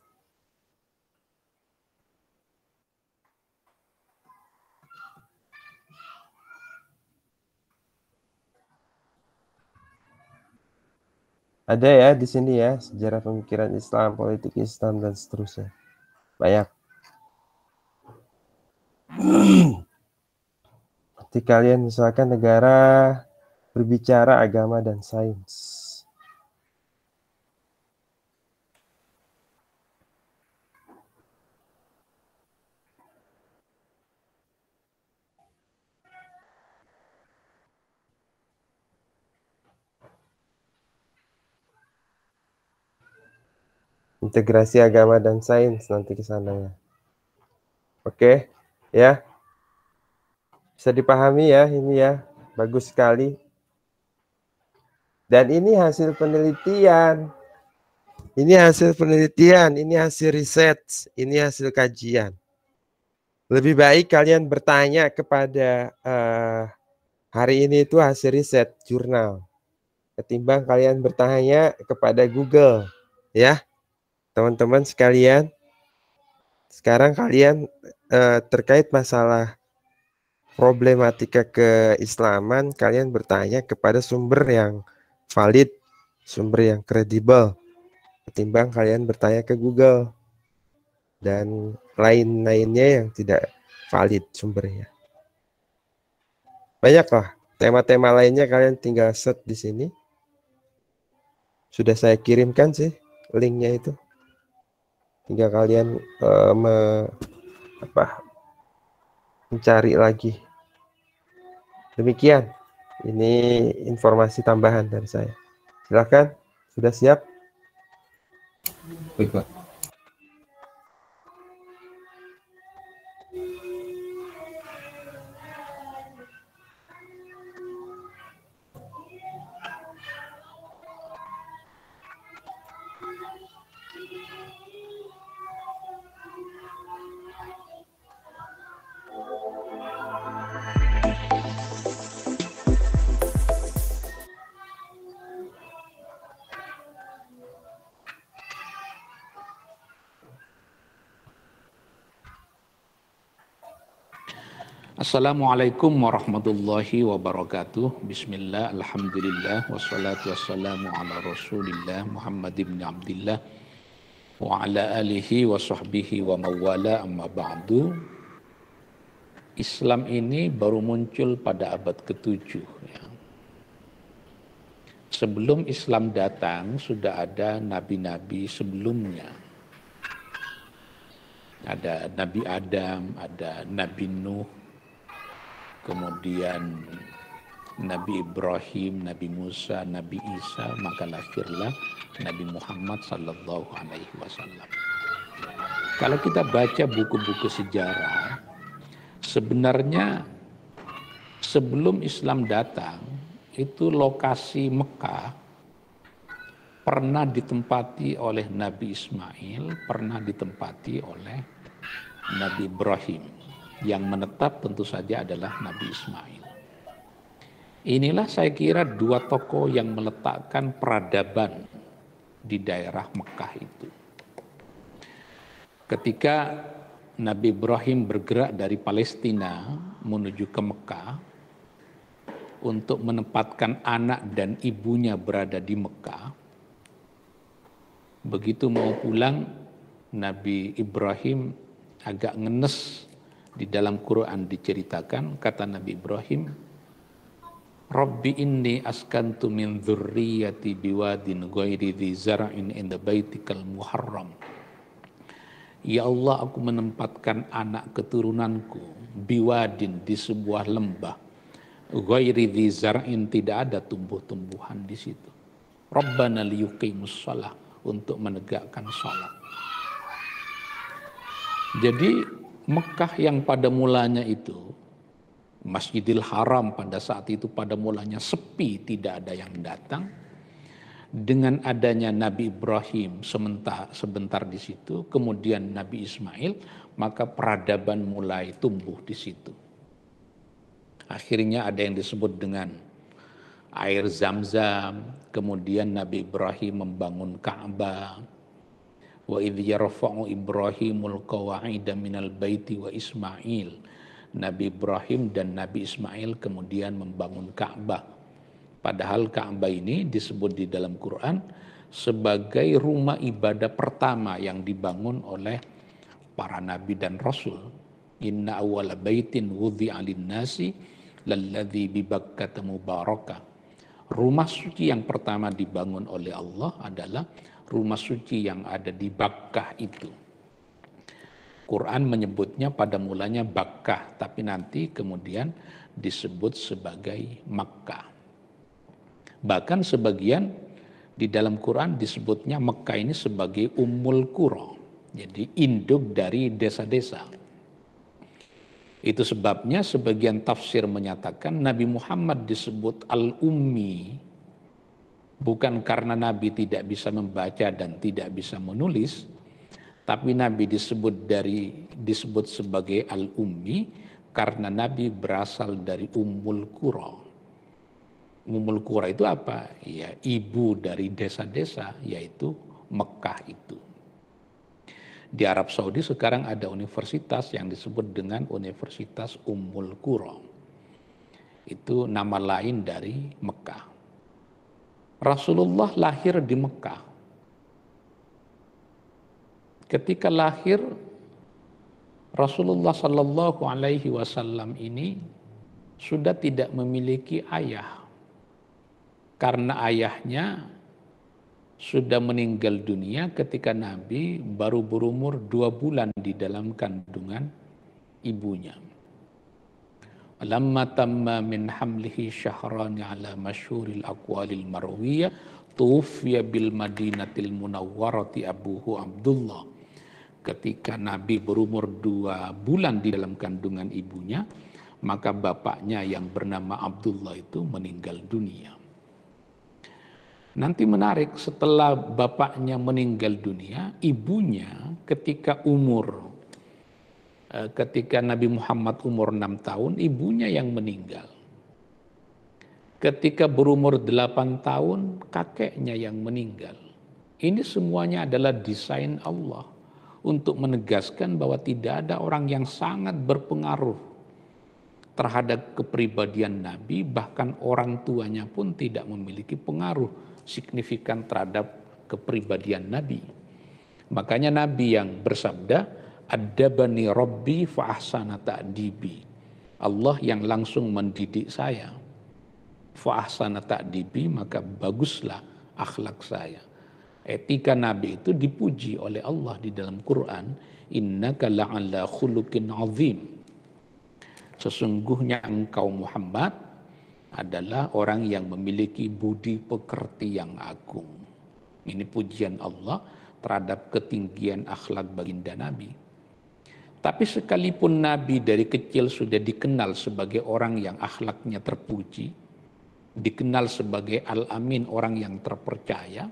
Ada ya di sini ya, sejarah pemikiran Islam, politik Islam, dan seterusnya. Banyak. Nanti kalian misalkan negara berbicara agama dan sains. Integrasi agama dan sains nanti ke sana ya. Oke, ya. Bisa dipahami ya ini ya. Bagus sekali. Dan ini hasil penelitian. Ini hasil penelitian, ini hasil riset, ini hasil kajian. Lebih baik kalian bertanya kepada hari ini itu hasil riset jurnal, ketimbang kalian bertanya kepada Google, ya. Teman-teman sekalian, sekarang kalian terkait masalah problematika keislaman, kalian bertanya kepada sumber yang valid, sumber yang kredibel, ketimbang kalian bertanya ke Google dan lain-lainnya yang tidak valid sumbernya. Banyak lah tema-tema lainnya, kalian tinggal search di sini. Sudah saya kirimkan sih linknya itu. Tinggal kalian mencari lagi. Demikian. Ini informasi tambahan dari saya. Silakan. Sudah siap? Baik, Pak. Assalamualaikum warahmatullahi wabarakatuh. Bismillah, alhamdulillah, wassalatu wassalamu ala rasulillah Muhammad ibn Abdillah wa ala alihi wa sahbihi wa mawala, amma ba'du. Islam ini baru muncul pada abad ke-7 ya. Sebelum Islam datang sudah ada nabi-nabi sebelumnya. Ada Nabi Adam, ada Nabi Nuh, kemudian Nabi Ibrahim, Nabi Musa, Nabi Isa, maka lahirlah Nabi Muhammad sallallahu alaihi wasallam. Kalau kita baca buku-buku sejarah, sebenarnya sebelum Islam datang, itu lokasi Mekah pernah ditempati oleh Nabi Ismail, pernah ditempati oleh Nabi Ibrahim. Yang menetap tentu saja adalah Nabi Ismail. Inilah saya kira dua tokoh yang meletakkan peradaban di daerah Mekah itu. Ketika Nabi Ibrahim bergerak dari Palestina menuju ke Mekah untuk menempatkan anak dan ibunya berada di Mekah. Begitu mau pulang, Nabi Ibrahim agak ngenes. Di dalam Quran diceritakan, kata Nabi Ibrahim, Rabbi inni askantu min dzurriyyati biwadin ghairi dzi zar'in inda baitikal muharram. Ya Allah, aku menempatkan anak keturunanku biwadin, di sebuah lembah, ghairi dzi zar'in, tidak ada tumbuh-tumbuhan di situ. Rabbana liyuqimus shalah, untuk menegakkan salat. Jadi Mekah yang pada mulanya itu, Masjidil Haram pada saat itu pada mulanya sepi, tidak ada yang datang. Dengan adanya Nabi Ibrahim sebentar di situ, kemudian Nabi Ismail, maka peradaban mulai tumbuh di situ. Akhirnya ada yang disebut dengan air Zam-Zam, kemudian Nabi Ibrahim membangun Ka'bah. Wa idh yarfa'u Ibrahimul qawa'ida minal baiti wa Ismail. Nabi Ibrahim dan Nabi Ismail kemudian membangun Ka'bah. Padahal Ka'bah ini disebut di dalam Quran sebagai rumah ibadah pertama yang dibangun oleh para nabi dan rasul. Inna awwala baitin wudhi'a lin-nasi lalladzi bi Bakkata mubarakah. Rumah suci yang pertama dibangun oleh Allah adalah rumah suci yang ada di Bakkah itu. Quran menyebutnya pada mulanya Bakkah, tapi nanti kemudian disebut sebagai Makkah. Bahkan sebagian di dalam Quran disebutnya Mekah ini sebagai Ummul Qura, jadi induk dari desa-desa. Itu sebabnya sebagian tafsir menyatakan Nabi Muhammad disebut Al-Ummi bukan karena Nabi tidak bisa membaca dan tidak bisa menulis, tapi Nabi disebut sebagai Al-Ummi karena Nabi berasal dari Ummul Qura. Ummul Qura itu apa? Ya, ibu dari desa-desa, yaitu Mekah itu. Di Arab Saudi sekarang ada universitas yang disebut dengan Universitas Ummul Qura. Itu nama lain dari Mekah. Rasulullah lahir di Mekah. Ketika lahir, Rasulullah Sallallahu Alaihi Wasallam ini sudah tidak memiliki ayah, karena ayahnya sudah meninggal dunia ketika Nabi baru berumur 2 bulan di dalam kandungan ibunya. Lamma tamma min hamlihi syahrani ala masyhuril aqwalil marwiyah tuwfiya bil madinatil munawwarati abuhu Abdullah. Ketika Nabi berumur 2 bulan di dalam kandungan ibunya, maka bapaknya yang bernama Abdullah itu meninggal dunia. Nanti menarik, setelah bapaknya meninggal dunia, ibunya ketika Nabi Muhammad umur 6 tahun, ibunya yang meninggal. Ketika berumur 8 tahun, kakeknya yang meninggal. Ini semuanya adalah desain Allah untuk menegaskan bahwa tidak ada orang yang sangat berpengaruh terhadap kepribadian Nabi, bahkan orang tuanya pun tidak memiliki pengaruh signifikan terhadap kepribadian Nabi. Makanya Nabi yang bersabda, "Adabani Rabbi fa ahsana ta'dibi." Allah yang langsung mendidik saya. Fa ahsana ta'dibi, maka baguslah akhlak saya. Etika Nabi itu dipuji oleh Allah di dalam Quran, innaka la'ala khuluqin azim. Sesungguhnya engkau Muhammad adalah orang yang memiliki budi pekerti yang agung. Ini pujian Allah terhadap ketinggian akhlak baginda Nabi. Tapi sekalipun Nabi dari kecil sudah dikenal sebagai orang yang akhlaknya terpuji, dikenal sebagai Al-Amin, orang yang terpercaya,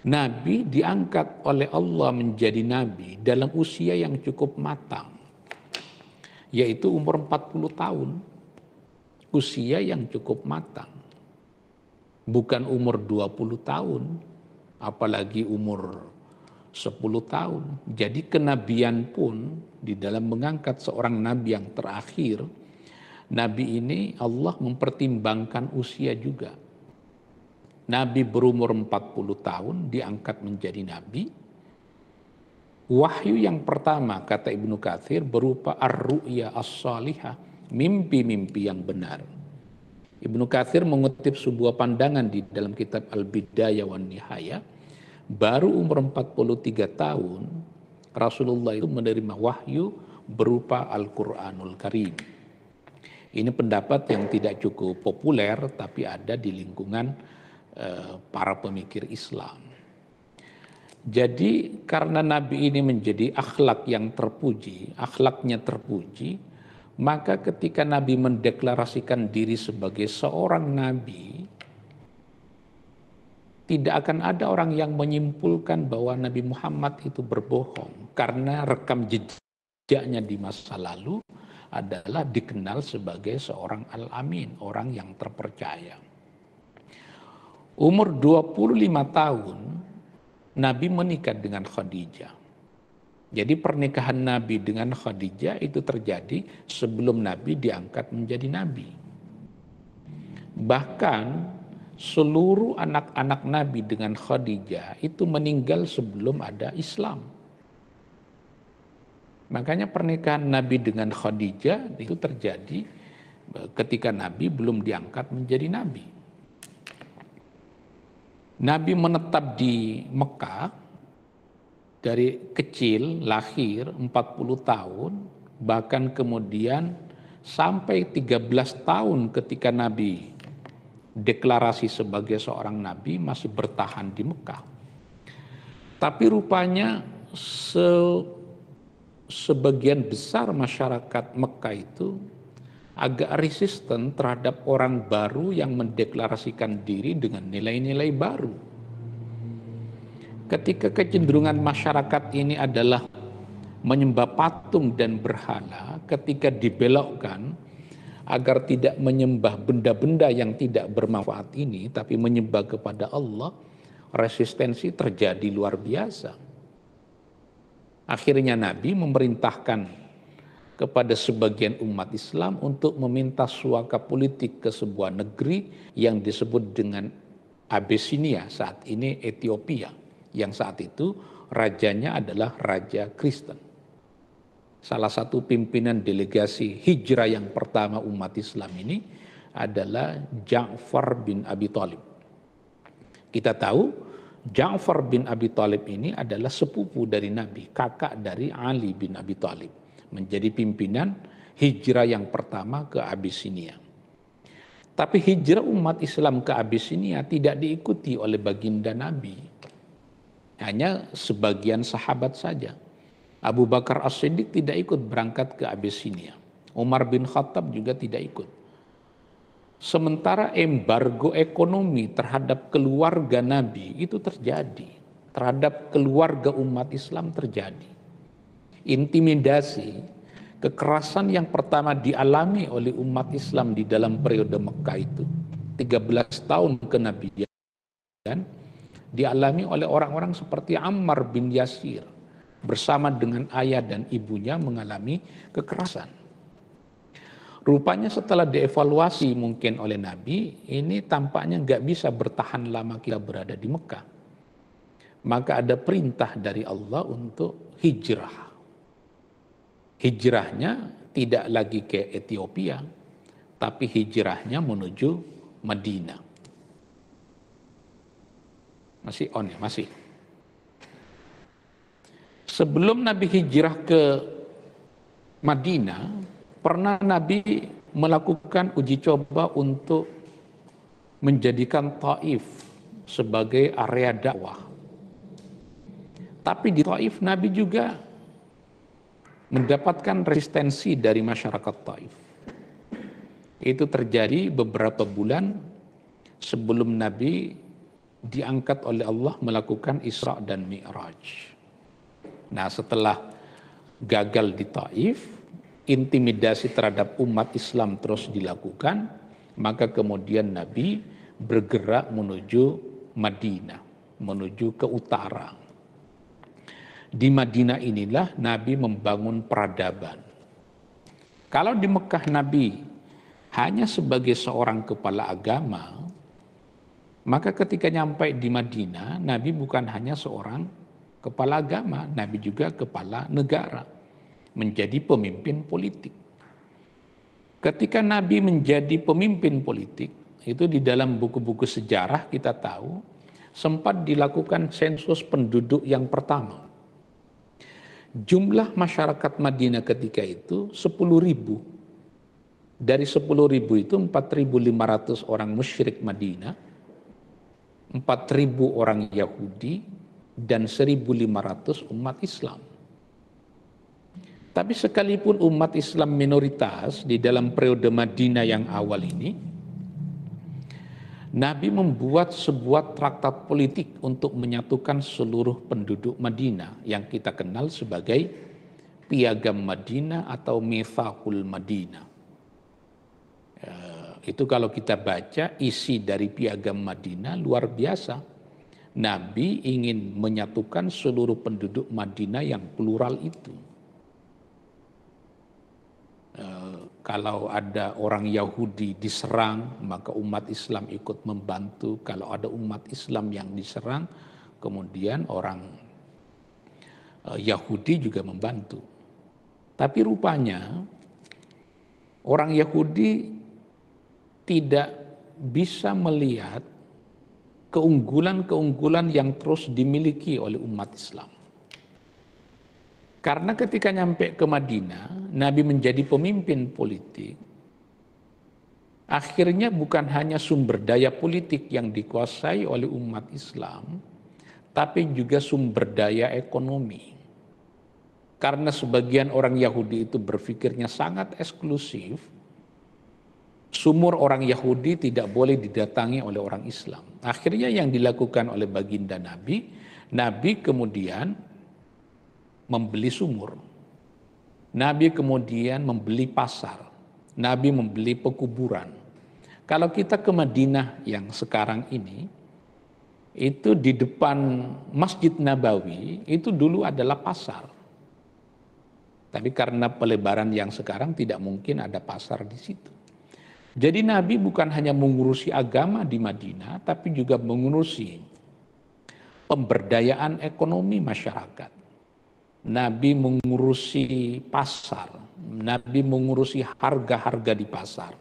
Nabi diangkat oleh Allah menjadi Nabi dalam usia yang cukup matang, yaitu umur 40 tahun. Usia yang cukup matang. Bukan umur 20 tahun, apalagi umur 10 tahun. Jadi kenabian pun di dalam mengangkat seorang nabi yang terakhir, Nabi ini Allah mempertimbangkan usia juga. Nabi berumur 40 tahun diangkat menjadi nabi. Wahyu yang pertama, kata Ibnu Katsir, berupa ar-ru'ya as-salihah, mimpi-mimpi yang benar. Ibnu Katsir mengutip sebuah pandangan di dalam kitab Al-Bidayah wan Nihayah, baru umur 43 tahun Rasulullah itu menerima wahyu berupa Al-Qur'anul Karim. Ini pendapat yang tidak cukup populer, tapi ada di lingkungan para pemikir Islam. Jadi karena Nabi ini menjadi akhlak yang terpuji, akhlaknya terpuji, maka ketika Nabi mendeklarasikan diri sebagai seorang Nabi, tidak akan ada orang yang menyimpulkan bahwa Nabi Muhammad itu berbohong, karena rekam jejaknya di masa lalu adalah dikenal sebagai seorang Al-Amin, orang yang terpercaya. Umur 25 tahun, Nabi menikah dengan Khadijah. Jadi pernikahan Nabi dengan Khadijah itu terjadi sebelum Nabi diangkat menjadi Nabi. Bahkan seluruh anak-anak Nabi dengan Khadijah itu meninggal sebelum ada Islam. Makanya pernikahan Nabi dengan Khadijah itu terjadi ketika Nabi belum diangkat menjadi Nabi. Nabi menetap di Mekah dari kecil, lahir 40 tahun, bahkan kemudian sampai 13 tahun ketika Nabi deklarasi sebagai seorang Nabi masih bertahan di Mekah. Tapi rupanya sebagian besar masyarakat Mekah itu agak resisten terhadap orang baru yang mendeklarasikan diri dengan nilai-nilai baru. Ketika kecenderungan masyarakat ini adalah menyembah patung dan berhala, ketika dibelokkan agar tidak menyembah benda-benda yang tidak bermanfaat ini, tapi menyembah kepada Allah, resistensi terjadi luar biasa. Akhirnya Nabi memerintahkan kepada sebagian umat Islam untuk meminta suaka politik ke sebuah negeri yang disebut dengan Abyssinia, saat ini Ethiopia, yang saat itu rajanya adalah Raja Kristen. Salah satu pimpinan delegasi hijrah yang pertama umat Islam ini adalah Ja'far bin Abi Thalib. Kita tahu Ja'far bin Abi Thalib ini adalah sepupu dari Nabi, kakak dari Ali bin Abi Thalib, menjadi pimpinan hijrah yang pertama ke Abyssinia. Tapi hijrah umat Islam ke Abyssinia tidak diikuti oleh baginda Nabi. Hanya sebagian sahabat saja. Abu Bakar As-Siddiq tidak ikut berangkat ke Abyssinia. Umar bin Khattab juga tidak ikut. Sementara embargo ekonomi terhadap keluarga Nabi itu terjadi. Terhadap keluarga umat Islam terjadi. Intimidasi, kekerasan yang pertama dialami oleh umat Islam di dalam periode Mekah itu 13 tahun kenabian dialami oleh orang-orang seperti Ammar bin Yasir bersama dengan ayah dan ibunya mengalami kekerasan. Rupanya setelah dievaluasi mungkin oleh Nabi, ini tampaknya nggak bisa bertahan lama kita berada di Mekah. Maka ada perintah dari Allah untuk hijrah. Hijrahnya tidak lagi ke Ethiopia, tapi hijrahnya menuju Madinah. Masih on ya? Masih. Sebelum Nabi hijrah ke Madinah, pernah Nabi melakukan uji coba untuk menjadikan Taif sebagai area dakwah. Tapi di Taif Nabi juga mendapatkan resistensi dari masyarakat Taif. Itu terjadi beberapa bulan sebelum Nabi diangkat oleh Allah melakukan Isra dan Mi'raj. Nah, setelah gagal di Taif, intimidasi terhadap umat Islam terus dilakukan, maka kemudian Nabi bergerak menuju Madinah, menuju ke utara. Di Madinah inilah Nabi membangun peradaban. Kalau di Mekah Nabi hanya sebagai seorang kepala agama, maka ketika nyampe di Madinah, Nabi bukan hanya seorang kepala agama, Nabi juga kepala negara, menjadi pemimpin politik. Ketika Nabi menjadi pemimpin politik, itu di dalam buku-buku sejarah kita tahu, sempat dilakukan sensus penduduk yang pertama. Jumlah masyarakat Madinah ketika itu 10.000. Dari 10.000 itu 4.500 orang musyrik Madinah, 4.000 orang Yahudi, dan 1.500 umat Islam. Tapi sekalipun umat Islam minoritas di dalam periode Madinah yang awal ini, Nabi membuat sebuah traktat politik untuk menyatukan seluruh penduduk Madinah yang kita kenal sebagai Piagam Madinah atau Mitsaqul Madinah. Itu kalau kita baca isi dari Piagam Madinah luar biasa. Nabi ingin menyatukan seluruh penduduk Madinah yang plural itu. Kalau ada orang Yahudi diserang, maka umat Islam ikut membantu. Kalau ada umat Islam yang diserang, kemudian orang Yahudi juga membantu. Tapi rupanya orang Yahudi tidak bisa melihat keunggulan-keunggulan yang terus dimiliki oleh umat Islam. Karena ketika nyampe ke Madinah, Nabi menjadi pemimpin politik. Akhirnya bukan hanya sumber daya politik yang dikuasai oleh umat Islam, tapi juga sumber daya ekonomi. Karena sebagian orang Yahudi itu berpikirnya sangat eksklusif, sumur orang Yahudi tidak boleh didatangi oleh orang Islam. Akhirnya yang dilakukan oleh baginda Nabi, Nabi kemudian membeli sumur. Nabi kemudian membeli pasar. Nabi membeli pekuburan. Kalau kita ke Madinah yang sekarang ini, itu di depan Masjid Nabawi, itu dulu adalah pasar. Tapi karena pelebaran yang sekarang tidak mungkin ada pasar di situ. Jadi Nabi bukan hanya mengurusi agama di Madinah, tapi juga mengurusi pemberdayaan ekonomi masyarakat. Nabi mengurusi pasar, Nabi mengurusi harga-harga di pasar,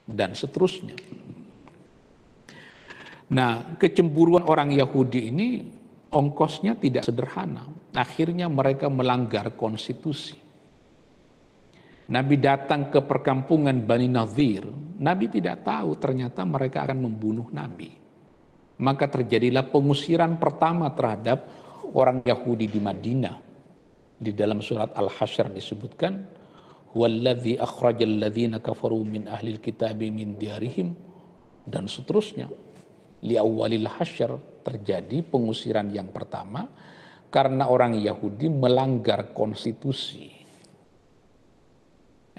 dan seterusnya. Nah, kecemburuan orang Yahudi ini ongkosnya tidak sederhana. Akhirnya mereka melanggar konstitusi. Nabi datang ke perkampungan Bani Nadhir, Nabi tidak tahu ternyata mereka akan membunuh Nabi. Maka terjadilah pengusiran pertama terhadap orang Yahudi di Madinah. Di dalam surat Al-Hasyr disebutkan, "Huwallazi akhrajal ladzina kafaru min ahlil kitabi min diyarihim," dan seterusnya. Li awwalil hasyr, terjadi pengusiran yang pertama karena orang Yahudi melanggar konstitusi.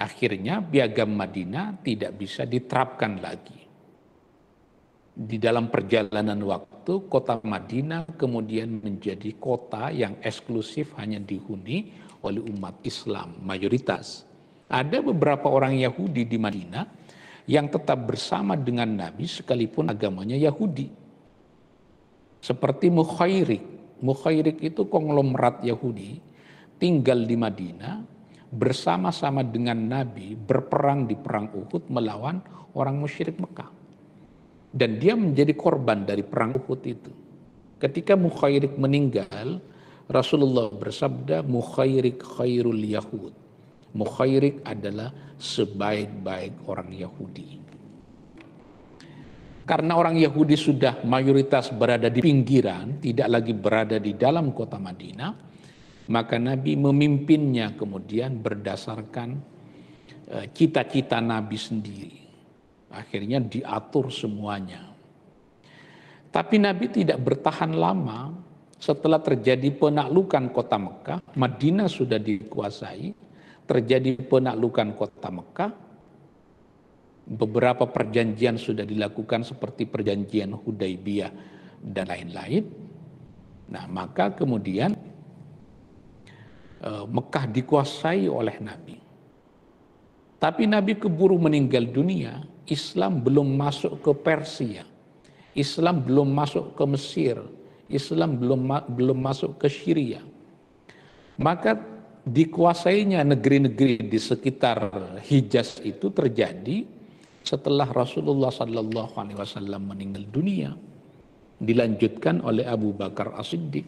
Akhirnya Piagam Madinah tidak bisa diterapkan lagi. Di dalam perjalanan waktu, kota Madinah kemudian menjadi kota yang eksklusif hanya dihuni oleh umat Islam mayoritas. Ada beberapa orang Yahudi di Madinah yang tetap bersama dengan Nabi sekalipun agamanya Yahudi. Seperti Mukhairik. Mukhairik itu konglomerat Yahudi, tinggal di Madinah, bersama-sama dengan Nabi berperang di perang Uhud melawan orang musyrik Mekah. Dan dia menjadi korban dari perang Uhud itu. Ketika Mukhairik meninggal, Rasulullah bersabda, "Mukhairik khairul Yahud." Mukhairik adalah sebaik-baik orang Yahudi. Karena orang Yahudi sudah mayoritas berada di pinggiran, tidak lagi berada di dalam kota Madinah, maka Nabi memimpinnya kemudian berdasarkan cita-cita Nabi sendiri. Akhirnya diatur semuanya. Tapi Nabi tidak bertahan lama. Setelah terjadi penaklukan kota Mekah, Madinah sudah dikuasai, terjadi penaklukan kota Mekah, beberapa perjanjian sudah dilakukan seperti perjanjian Hudaibiyah dan lain-lain. Nah, maka kemudian Mekah dikuasai oleh Nabi. Tapi Nabi keburu meninggal dunia, Islam belum masuk ke Persia, Islam belum masuk ke Mesir, Islam belum masuk ke Syria. Maka dikuasainya negeri-negeri di sekitar Hijaz itu terjadi setelah Rasulullah SAW meninggal dunia, dilanjutkan oleh Abu Bakar As-Siddiq,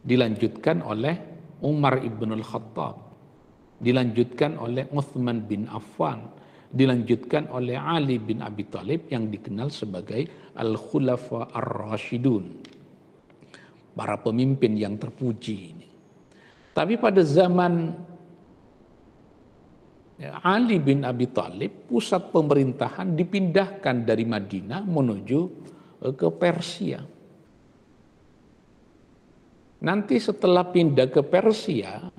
dilanjutkan oleh Umar ibn al-Khattab, dilanjutkan oleh Uthman bin Affan, dilanjutkan oleh Ali bin Abi Thalib yang dikenal sebagai Al-Khulafa Ar-Rashidun, para pemimpin yang terpuji ini. Tapi pada zaman Ali bin Abi Thalib, pusat pemerintahan dipindahkan dari Madinah menuju ke Persia. Nanti setelah pindah ke Persia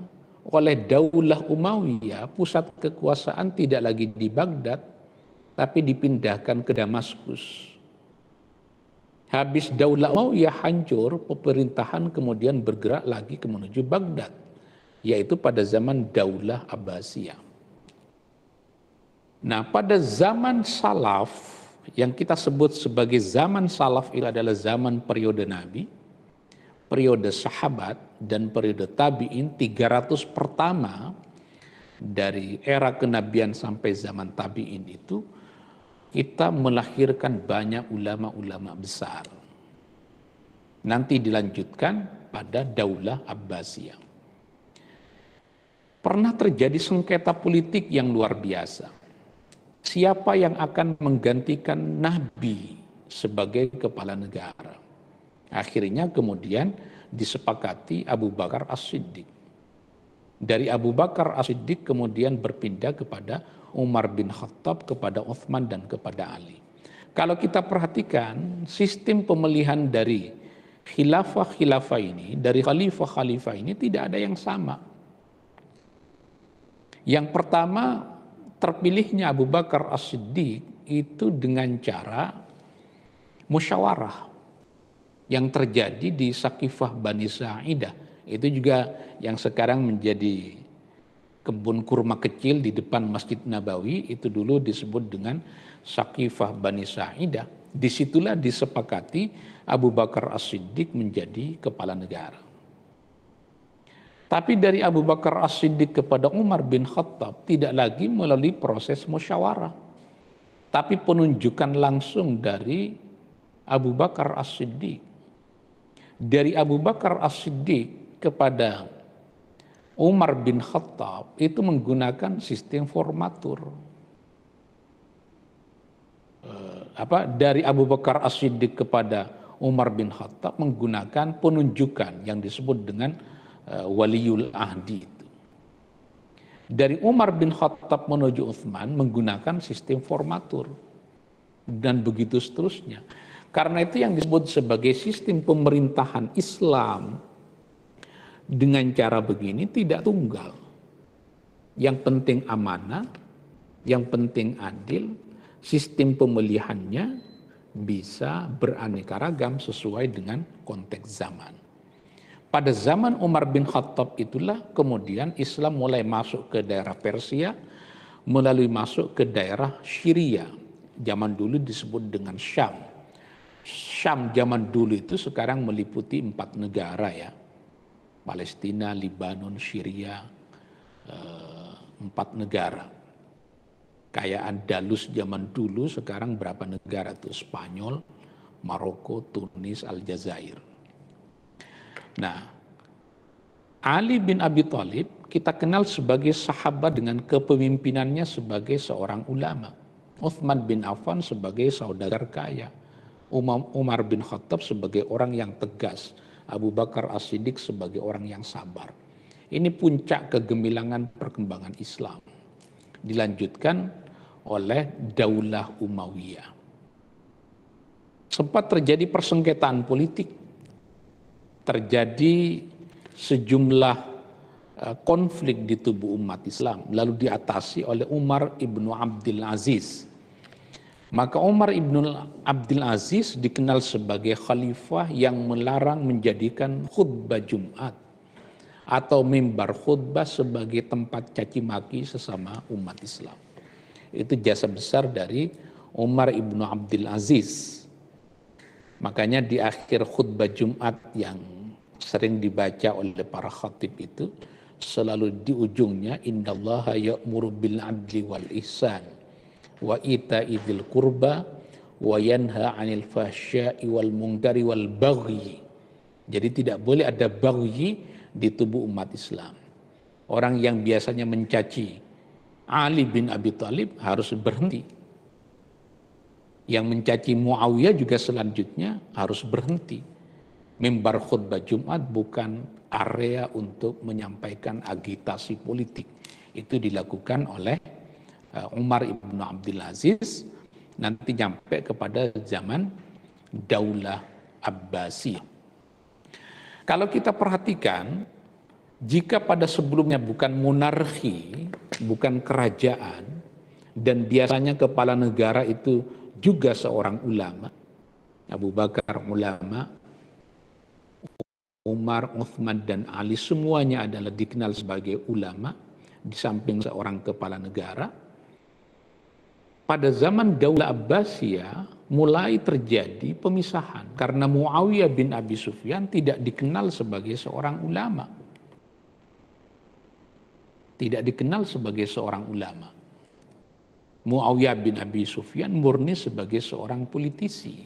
oleh Daulah Umayyah, pusat kekuasaan tidak lagi di Baghdad, tapi dipindahkan ke Damaskus. Habis Daulah Umayyah hancur, pemerintahan kemudian bergerak lagi ke menuju Baghdad, yaitu pada zaman Daulah Abbasiyah. Nah, pada zaman Salaf, yang kita sebut sebagai zaman Salaf itu adalah zaman periode Nabi, periode sahabat, dan periode tabi'in, 300 pertama dari era kenabian sampai zaman tabi'in itu, kita melahirkan banyak ulama-ulama besar. Nanti dilanjutkan pada Daulah Abbasiyah. Pernah terjadi sengketa politik yang luar biasa. Siapa yang akan menggantikan Nabi sebagai kepala negara? Akhirnya kemudian disepakati Abu Bakar As-Siddiq. Dari Abu Bakar As-Siddiq kemudian berpindah kepada Umar bin Khattab, kepada Uthman, dan kepada Ali. Kalau kita perhatikan sistem pemilihan dari khilafah-khilafah ini, dari khalifah-khalifah ini tidak ada yang sama. Yang pertama, terpilihnya Abu Bakar As-Siddiq itu dengan cara musyawarah yang terjadi di Saqifah Bani Sa'idah. Itu juga yang sekarang menjadi kebun kurma kecil di depan Masjid Nabawi, itu dulu disebut dengan Saqifah Bani Sa'idah. Disitulah disepakati Abu Bakar As-Siddiq menjadi kepala negara. Tapi dari Abu Bakar As-Siddiq kepada Umar bin Khattab tidak lagi melalui proses musyawarah, tapi penunjukan langsung dari Abu Bakar As-Siddiq. Dari Abu Bakar As-Siddiq kepada Umar bin Khattab itu menggunakan sistem formatur. Dari Abu Bakar As-Siddiq kepada Umar bin Khattab menggunakan penunjukan yang disebut dengan Waliyul Ahdi itu. Dari Umar bin Khattab menuju Uthman menggunakan sistem formatur, dan begitu seterusnya. Karena itu yang disebut sebagai sistem pemerintahan Islam dengan cara begini tidak tunggal. Yang penting amanah, yang penting adil, sistem pemilihannya bisa beraneka ragam sesuai dengan konteks zaman. Pada zaman Umar bin Khattab itulah kemudian Islam mulai masuk ke daerah Persia, melalui masuk ke daerah Syria. Zaman dulu disebut dengan Syam. Syam zaman dulu itu sekarang meliputi 4 negara ya. Palestina, Libanon, Syria, 4 negara. Kayak Andalus zaman dulu sekarang berapa negara tuh? Spanyol, Maroko, Tunis, Aljazair. Nah, Ali bin Abi Thalib kita kenal sebagai sahabat dengan kepemimpinannya sebagai seorang ulama. Uthman bin Affan sebagai saudagar kaya. Umar bin Khattab sebagai orang yang tegas. Abu Bakar As-Siddiq sebagai orang yang sabar. Ini puncak kegemilangan perkembangan Islam. Dilanjutkan oleh Daulah Umayyah. Sempat terjadi persengketaan politik. Terjadi sejumlah konflik di tubuh umat Islam, lalu diatasi oleh Umar ibnu Abdul Aziz. Maka Umar ibnu Abdul Aziz dikenal sebagai khalifah yang melarang menjadikan khutbah Jumat atau mimbar khutbah sebagai tempat caci maki sesama umat Islam. Itu jasa besar dari Umar ibnu Abdul Aziz. Makanya di akhir khutbah Jumat yang sering dibaca oleh para khatib itu, selalu di ujungnya, innallaha ya'muru bil adli wal ihsan wa ita'i dzil qurba wa yanha 'anil fahsya'i wal munkari wal baghi. Jadi tidak boleh ada baghi di tubuh umat Islam. Orang yang biasanya mencaci Ali bin Abi Thalib harus berhenti. Yang mencaci Muawiyah juga selanjutnya harus berhenti. Mimbar khutbah Jumat bukan area untuk menyampaikan agitasi politik. Itu dilakukan oleh Umar ibn Abdul Aziz, nanti sampai kepada zaman Daulah Abbasiyah. Kalau kita perhatikan, jika pada sebelumnya bukan monarki, bukan kerajaan, dan biasanya kepala negara itu juga seorang ulama, Abu Bakar ulama, Umar, Uthman, dan Ali semuanya adalah dikenal sebagai ulama, di samping seorang kepala negara. Pada zaman Daulah Abbasiyah mulai terjadi pemisahan, karena Muawiyah bin Abi Sufyan tidak dikenal sebagai seorang ulama. Tidak dikenal sebagai seorang ulama. Muawiyah bin Abi Sufyan murni sebagai seorang politisi.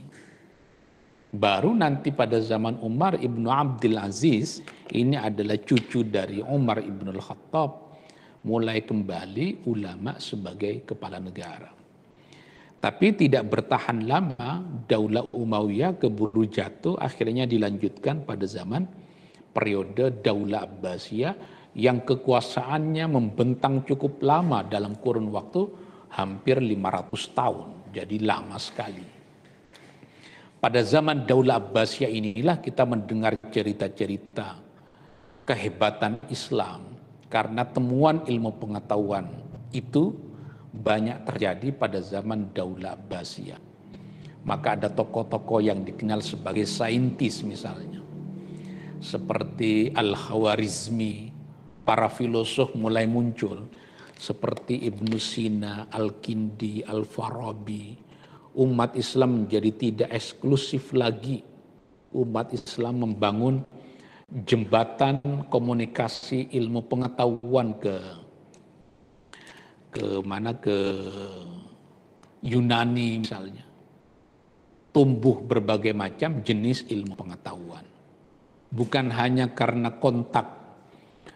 Baru nanti pada zaman Umar ibnu Abdul Aziz, ini adalah cucu dari Umar ibnu Al-Khattab, mulai kembali ulama sebagai kepala negara. Tapi tidak bertahan lama, Daulah Umayyah keburu jatuh, akhirnya dilanjutkan pada zaman periode Daulah Abbasiyah yang kekuasaannya membentang cukup lama dalam kurun waktu hampir 500 tahun, jadi lama sekali. Pada zaman Daulah Abbasiyah inilah kita mendengar cerita-cerita kehebatan Islam, karena temuan ilmu pengetahuan itu banyak terjadi pada zaman Daulah Abbasiyah. Maka ada tokoh-tokoh yang dikenal sebagai saintis misalnya, seperti Al-Khawarizmi, para filosof mulai muncul, seperti Ibnu Sina, Al-Kindi, Al-Farabi. Umat Islam menjadi tidak eksklusif lagi. Umat Islam membangun jembatan komunikasi ilmu pengetahuan ke Yunani misalnya. Tumbuh berbagai macam jenis ilmu pengetahuan. Bukan hanya karena kontak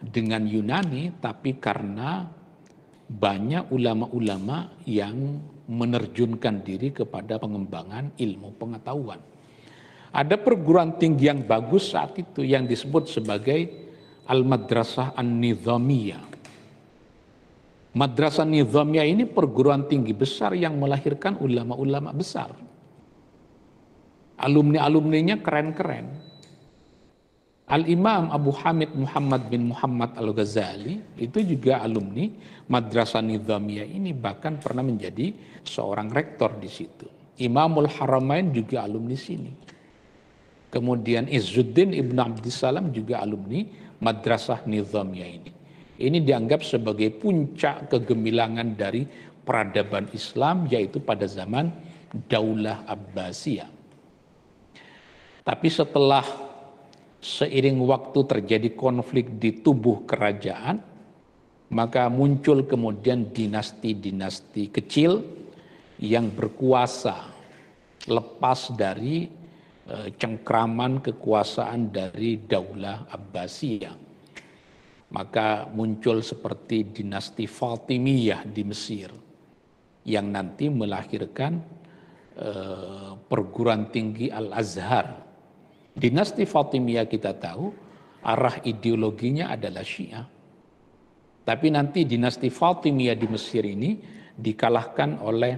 dengan Yunani, tapi karena banyak ulama-ulama yang menerjunkan diri kepada pengembangan ilmu pengetahuan. Ada perguruan tinggi yang bagus saat itu yang disebut sebagai Al-Madrasah An-Nizamiyah. Madrasah Nizamiyah ini perguruan tinggi besar yang melahirkan ulama-ulama besar. Alumni-alumninya keren-keren. Al-Imam Abu Hamid Muhammad bin Muhammad Al-Ghazali itu juga alumni Madrasah Nizamiyah ini, bahkan pernah menjadi seorang rektor di situ. Imamul Haramain juga alumni sini. Kemudian Izzuddin Ibn Abdissalam juga alumni Madrasah Nizamiyah ini. Ini dianggap sebagai puncak kegemilangan dari peradaban Islam, yaitu pada zaman Daulah Abbasiyah. Tapi setelah seiring waktu terjadi konflik di tubuh kerajaan, maka muncul kemudian dinasti-dinasti kecil yang berkuasa lepas dari cengkraman kekuasaan dari Daulah Abbasiyah. Maka muncul seperti dinasti Fatimiyah di Mesir yang nanti melahirkan perguruan tinggi Al-Azhar. Dinasti Fatimiyah kita tahu arah ideologinya adalah Syiah. Tapi nanti dinasti Fatimiyah di Mesir ini dikalahkan oleh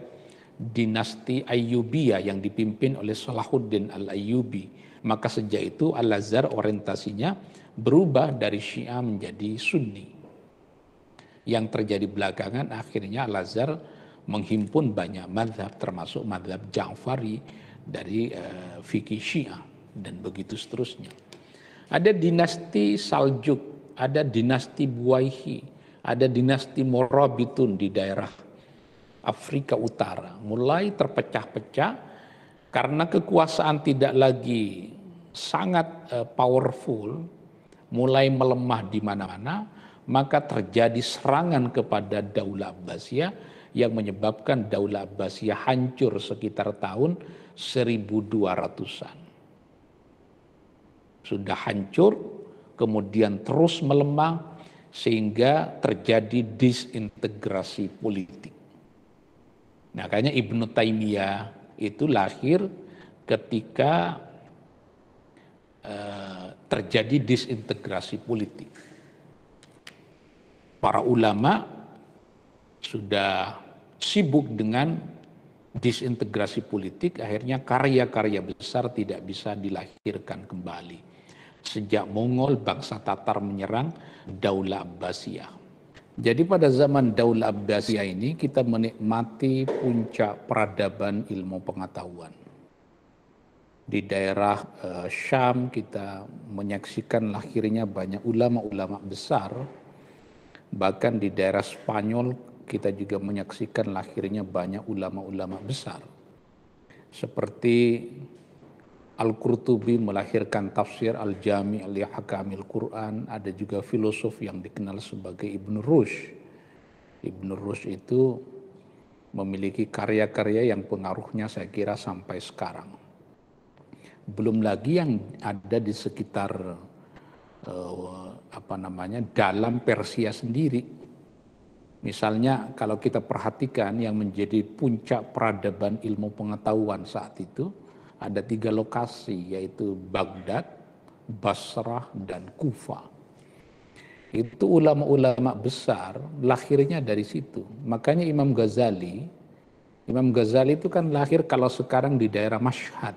dinasti Ayyubiyah yang dipimpin oleh Salahuddin Al-Ayyubi. Maka sejak itu Al-Azhar orientasinya berubah dari Syiah menjadi Sunni. Yang terjadi belakangan akhirnya Al-Azhar menghimpun banyak mazhab, termasuk mazhab Ja'fari dari fikih Syiah dan begitu seterusnya. Ada dinasti Saljuk ada dinasti Buwaihi, ada dinasti Morabitun di daerah Afrika Utara. Mulai terpecah-pecah karena kekuasaan tidak lagi sangat powerful, mulai melemah di mana-mana, maka terjadi serangan kepada Daulah Abbasiyah yang menyebabkan Daulah Abbasiyah hancur sekitar tahun 1200-an. Sudah hancur, kemudian terus melemah sehingga terjadi disintegrasi politik. Nah, makanya Ibnu Taimiyah itu lahir ketika terjadi disintegrasi politik. Para ulama sudah sibuk dengan disintegrasi politik, akhirnya karya-karya besar tidak bisa dilahirkan kembali. Sejak Mongol, bangsa Tatar menyerang Daulah Abbasiyah. Jadi pada zaman Daulah Abbasiyah ini kita menikmati puncak peradaban ilmu pengetahuan. Di daerah Syam kita menyaksikan lahirnya banyak ulama-ulama besar. Bahkan di daerah Spanyol kita juga menyaksikan lahirnya banyak ulama-ulama besar. Seperti Al-Qurtubi melahirkan tafsir Al-Jami' li Ahkamil Quran. Ada juga filosof yang dikenal sebagai Ibn Rushd. Ibn Rushd itu memiliki karya-karya yang pengaruhnya saya kira sampai sekarang. Belum lagi yang ada di sekitar dalam Persia sendiri. Misalnya kalau kita perhatikan yang menjadi puncak peradaban ilmu pengetahuan saat itu, ada 3 lokasi, yaitu Baghdad, Basrah, dan Kufah. Itu ulama-ulama besar lahirnya dari situ. Makanya Imam Ghazali itu kan lahir kalau sekarang di daerah Mashhad.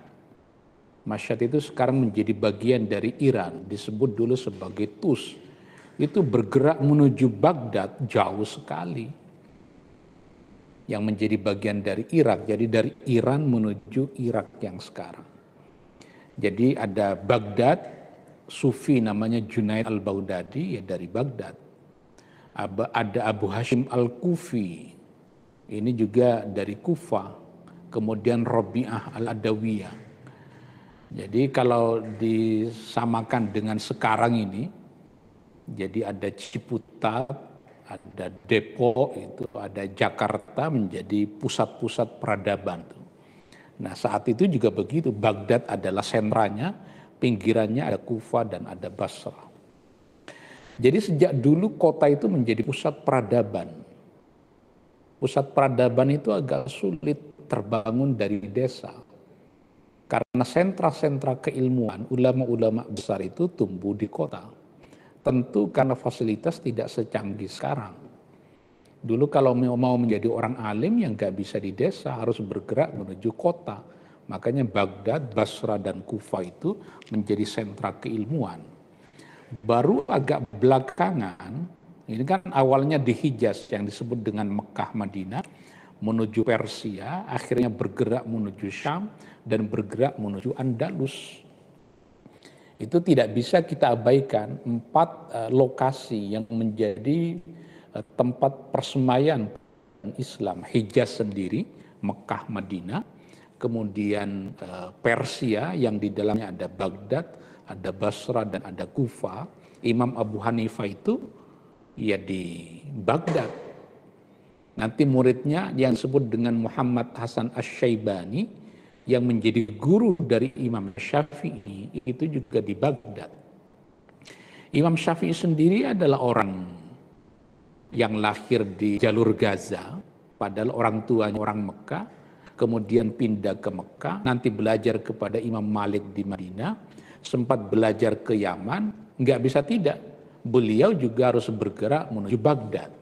Mashhad itu sekarang menjadi bagian dari Iran, disebut dulu sebagai Tus. Itu bergerak menuju Baghdad jauh sekali. Yang menjadi bagian dari Irak. Jadi dari Iran menuju Irak yang sekarang. Jadi ada Baghdad, Sufi namanya Junaid al-Baghdadi, ya dari Baghdad. Ada Abu Hashim al-Kufi, ini juga dari Kufah. Kemudian Rabi'ah al-Adawiyah. Jadi kalau disamakan dengan sekarang ini, jadi ada Ciputat, ada Depok, itu ada Jakarta menjadi pusat-pusat peradaban. Nah saat itu juga begitu, Baghdad adalah sentranya, pinggirannya ada Kufah dan ada Basrah. Jadi sejak dulu kota itu menjadi pusat peradaban. Pusat peradaban itu agak sulit terbangun dari desa. Karena sentra-sentra keilmuan, ulama-ulama besar itu tumbuh di kota. Tentu karena fasilitas tidak secanggih sekarang. Dulu kalau mau menjadi orang alim yang nggak bisa di desa, harus bergerak menuju kota. Makanya Baghdad, Basra, dan Kufah itu menjadi sentra keilmuan. Baru agak belakangan, ini kan awalnya di Hijaz yang disebut dengan Mekah Madinah, menuju Persia, akhirnya bergerak menuju Syam, dan bergerak menuju Andalus. Itu tidak bisa kita abaikan 4 lokasi yang menjadi tempat persemaian Islam. Hijaz sendiri, Mekah, Madinah, kemudian Persia yang di dalamnya ada Baghdad, ada Basra, dan ada Kufah. Imam Abu Hanifah itu ya di Baghdad. Nanti muridnya yang disebut dengan Muhammad Hasan Asy-Syaibani yang menjadi guru dari Imam Syafi'i itu juga di Baghdad. Imam Syafi'i sendiri adalah orang yang lahir di jalur Gaza, padahal orang tuanya orang Mekah, kemudian pindah ke Mekah, nanti belajar kepada Imam Malik di Madinah, sempat belajar ke Yaman, nggak bisa tidak. Beliau juga harus bergerak menuju Baghdad.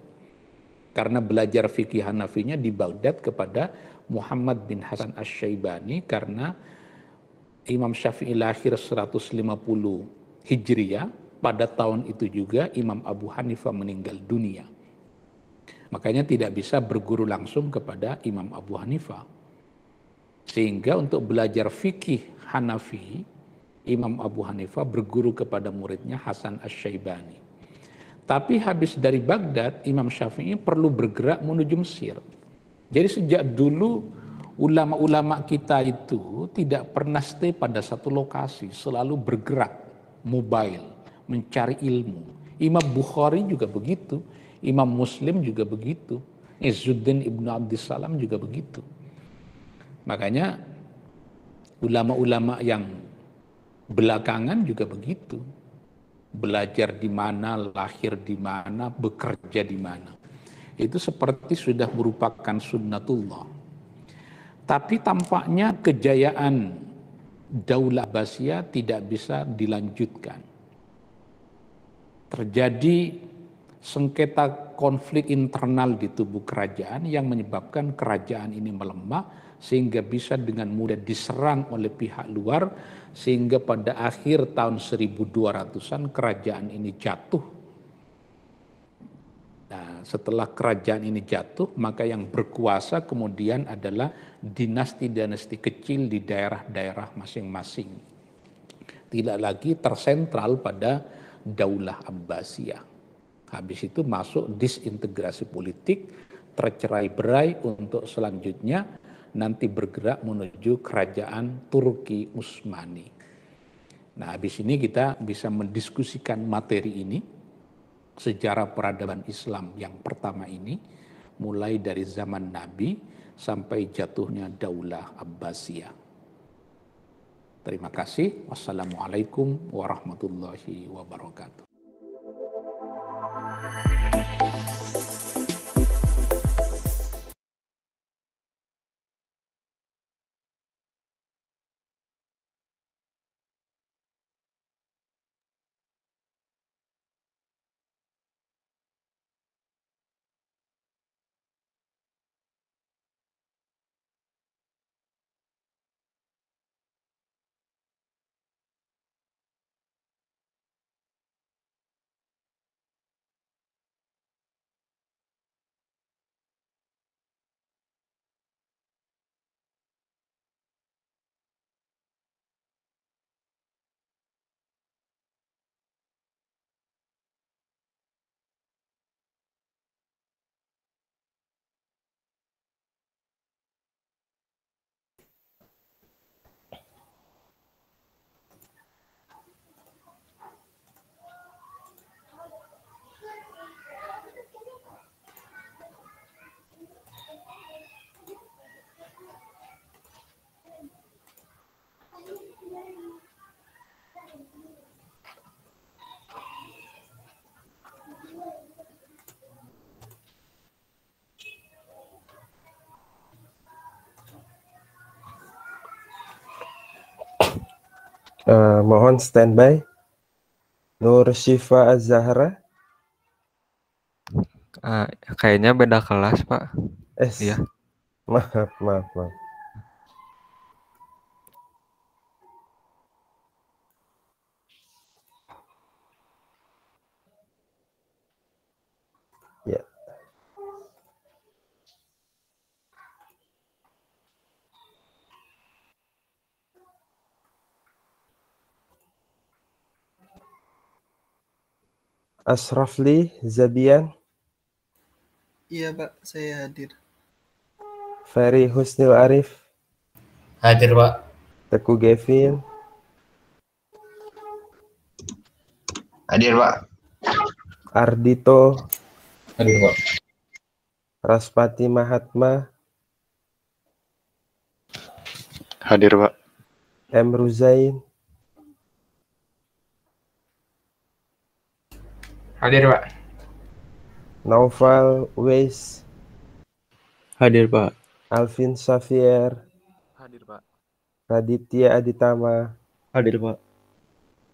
Karena belajar fikih Hanafinya di Baghdad kepada Muhammad bin Hasan Asy-Syaibani, karena Imam Syafi'i lahir 150 Hijriah, pada tahun itu juga Imam Abu Hanifah meninggal dunia. Makanya tidak bisa berguru langsung kepada Imam Abu Hanifah. Sehingga untuk belajar fikih Hanafi, Imam Abu Hanifah berguru kepada muridnya Hasan Asy-Syaibani. Tapi habis dari Baghdad, Imam Syafi'i perlu bergerak menuju Mesir. Jadi sejak dulu ulama-ulama kita itu tidak pernah stay pada satu lokasi, selalu bergerak, mobile, mencari ilmu. Imam Bukhari juga begitu, Imam Muslim juga begitu, Izzuddin Ibnu Abdissalam juga begitu. Makanya ulama-ulama yang belakangan juga begitu. Belajar di mana, lahir di mana, bekerja di mana. Itu seperti sudah merupakan sunnatullah. Tapi tampaknya kejayaan Daulah Abbasiyah tidak bisa dilanjutkan. Terjadi sengketa konflik internal di tubuh kerajaan yang menyebabkan kerajaan ini melemah sehingga bisa dengan mudah diserang oleh pihak luar, sehingga pada akhir tahun 1200-an kerajaan ini jatuh. Nah, setelah kerajaan ini jatuh, maka yang berkuasa kemudian adalah dinasti-dinasti kecil di daerah-daerah masing-masing. Tidak lagi tersentral pada Daulah Abbasiyah. Habis itu masuk disintegrasi politik, tercerai-berai untuk selanjutnya nanti bergerak menuju kerajaan Turki Utsmani. Nah, habis ini kita bisa mendiskusikan materi ini, sejarah peradaban Islam yang pertama ini, mulai dari zaman Nabi sampai jatuhnya Daulah Abbasiyah. Terima kasih. Wassalamualaikum warahmatullahi wabarakatuh. Mohon standby. Nur Syifa Az-Zahra. Kayaknya beda kelas, Pak. Iya. Maaf. Ya. Asrafli Zabian. Iya, Pak, saya hadir. Ferry Husnil Arif. Hadir, Pak. Teguh Gevin. Hadir, Pak. Ardito. Hadir, Pak. Raspati Mahatma. Hadir, Pak. M. Ruzain. Hadir, Pak. Naufal Weis. Hadir, Pak. Alvin Safier. Hadir, Pak. Raditya Aditama. Hadir, Pak.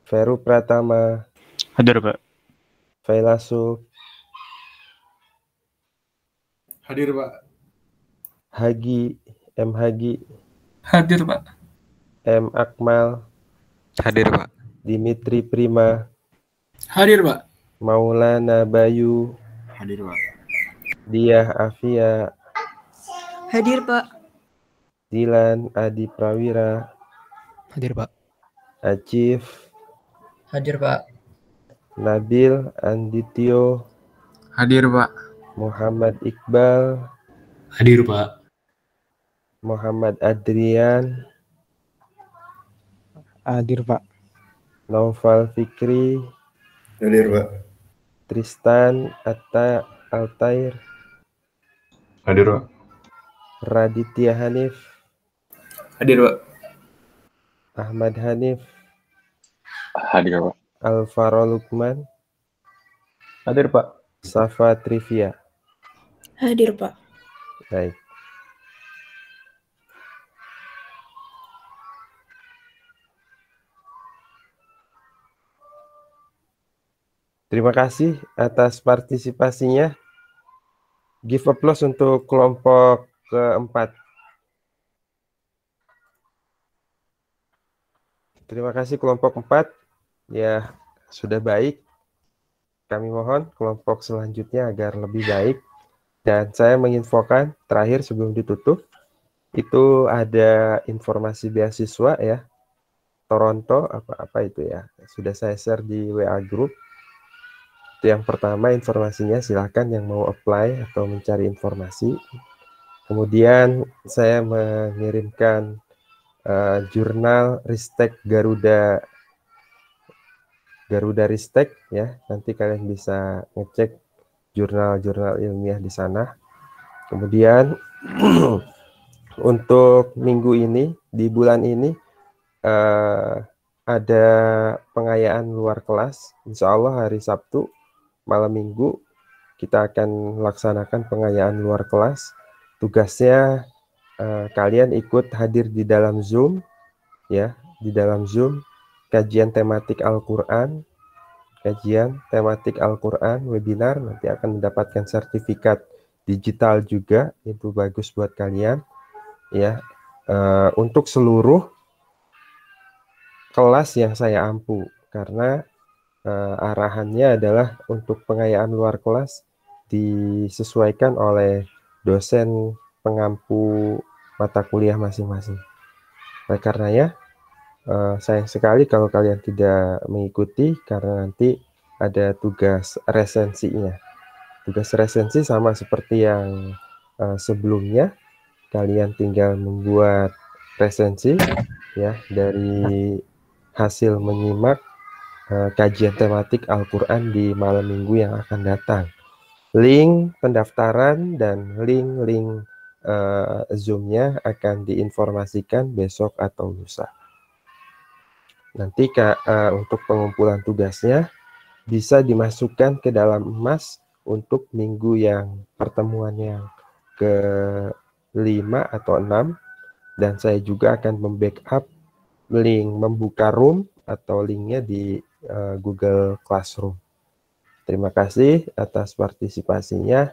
Feru Pratama. Hadir, Pak. Failasuf. Hadir, Pak. Hagi. M. Hagi. Hadir, Pak. M. Akmal. Hadir, Pak. Dimitri Prima. Hadir, Pak. Maulana Bayu. Hadir, Pak. Diah Afia. Hadir, Pak. Dilan Adi Prawira. Hadir, Pak. Acif. Hadir, Pak. Nabil Andityo. Hadir, Pak. Muhammad Iqbal. Hadir, Pak. Muhammad Adrian. Hadir, Pak. Naufal Fikri. Hadir, Pak. Tristan Altair. Hadir, Pak. Raditya Hanif. Hadir, Pak. Ahmad Hanif. Hadir, Pak. Alvaro Lukman. Hadir, Pak. Safa Trivia. Hadir, Pak. Baik. Terima kasih atas partisipasinya. Give applause untuk kelompok keempat. Terima kasih kelompok 4. Ya, sudah baik. Kami mohon kelompok selanjutnya agar lebih baik. Dan saya menginfokan terakhir sebelum ditutup, itu ada informasi beasiswa ya. Toronto, apa itu ya. Sudah saya share di WA Group. Itu yang pertama informasinya, silahkan yang mau apply atau mencari informasi. Kemudian saya mengirimkan jurnal Ristek Garuda Ristek ya. Nanti kalian bisa ngecek jurnal-jurnal ilmiah di sana. Kemudian untuk minggu ini, di bulan ini ada pengayaan luar kelas. Insya Allah hari Sabtu malam minggu kita akan laksanakan pengayaan luar kelas. Tugasnya kalian ikut hadir di dalam Zoom ya, di dalam Zoom kajian tematik Al-Qur'an, webinar, nanti akan mendapatkan sertifikat digital juga, itu bagus buat kalian ya. Untuk seluruh kelas yang saya ampu, karena arahannya adalah untuk pengayaan luar kelas disesuaikan oleh dosen pengampu mata kuliah masing-masing. Oleh karenanya, sayang sekali kalau kalian tidak mengikuti, karena nanti ada tugas resensinya. Tugas resensi sama seperti yang sebelumnya, kalian tinggal membuat resensi ya dari hasil menyimak kajian tematik Al-Quran di malam minggu yang akan datang. Link pendaftaran dan link Zoom-nya akan diinformasikan besok atau lusa. Nanti untuk pengumpulan tugasnya bisa dimasukkan ke dalam emas untuk minggu yang pertemuan yang ke-5 atau 6. Dan saya juga akan membackup link membuka room atau linknya di Google Classroom. Terima kasih atas partisipasinya.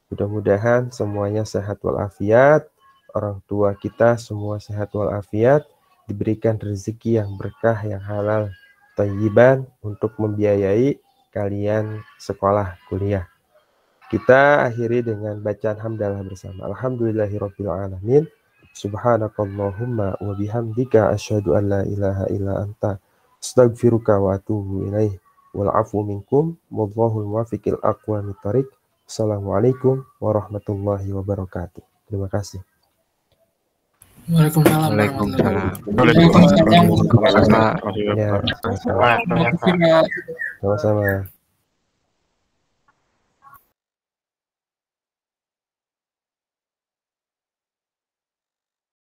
Mudah-mudahan semuanya sehat walafiat, orang tua kita semua sehat walafiat, diberikan rezeki yang berkah, yang halal, thayyiban untuk membiayai kalian sekolah kuliah. Kita akhiri dengan bacaan hamdalah bersama. Alhamdulillahirabbil alamin. Subhanakallahumma wa bihamdika asyhadu an la ilaha illa anta astaghfiruka wa atubu ilaih. Wal afu minkum wallahul muwaffiqil aqwamit thoriq. Assalamualaikum warahmatullahi wabarakatuh. Terima kasih. Waalaikumsalam. Waalaikumsalam. Ya, sama-sama.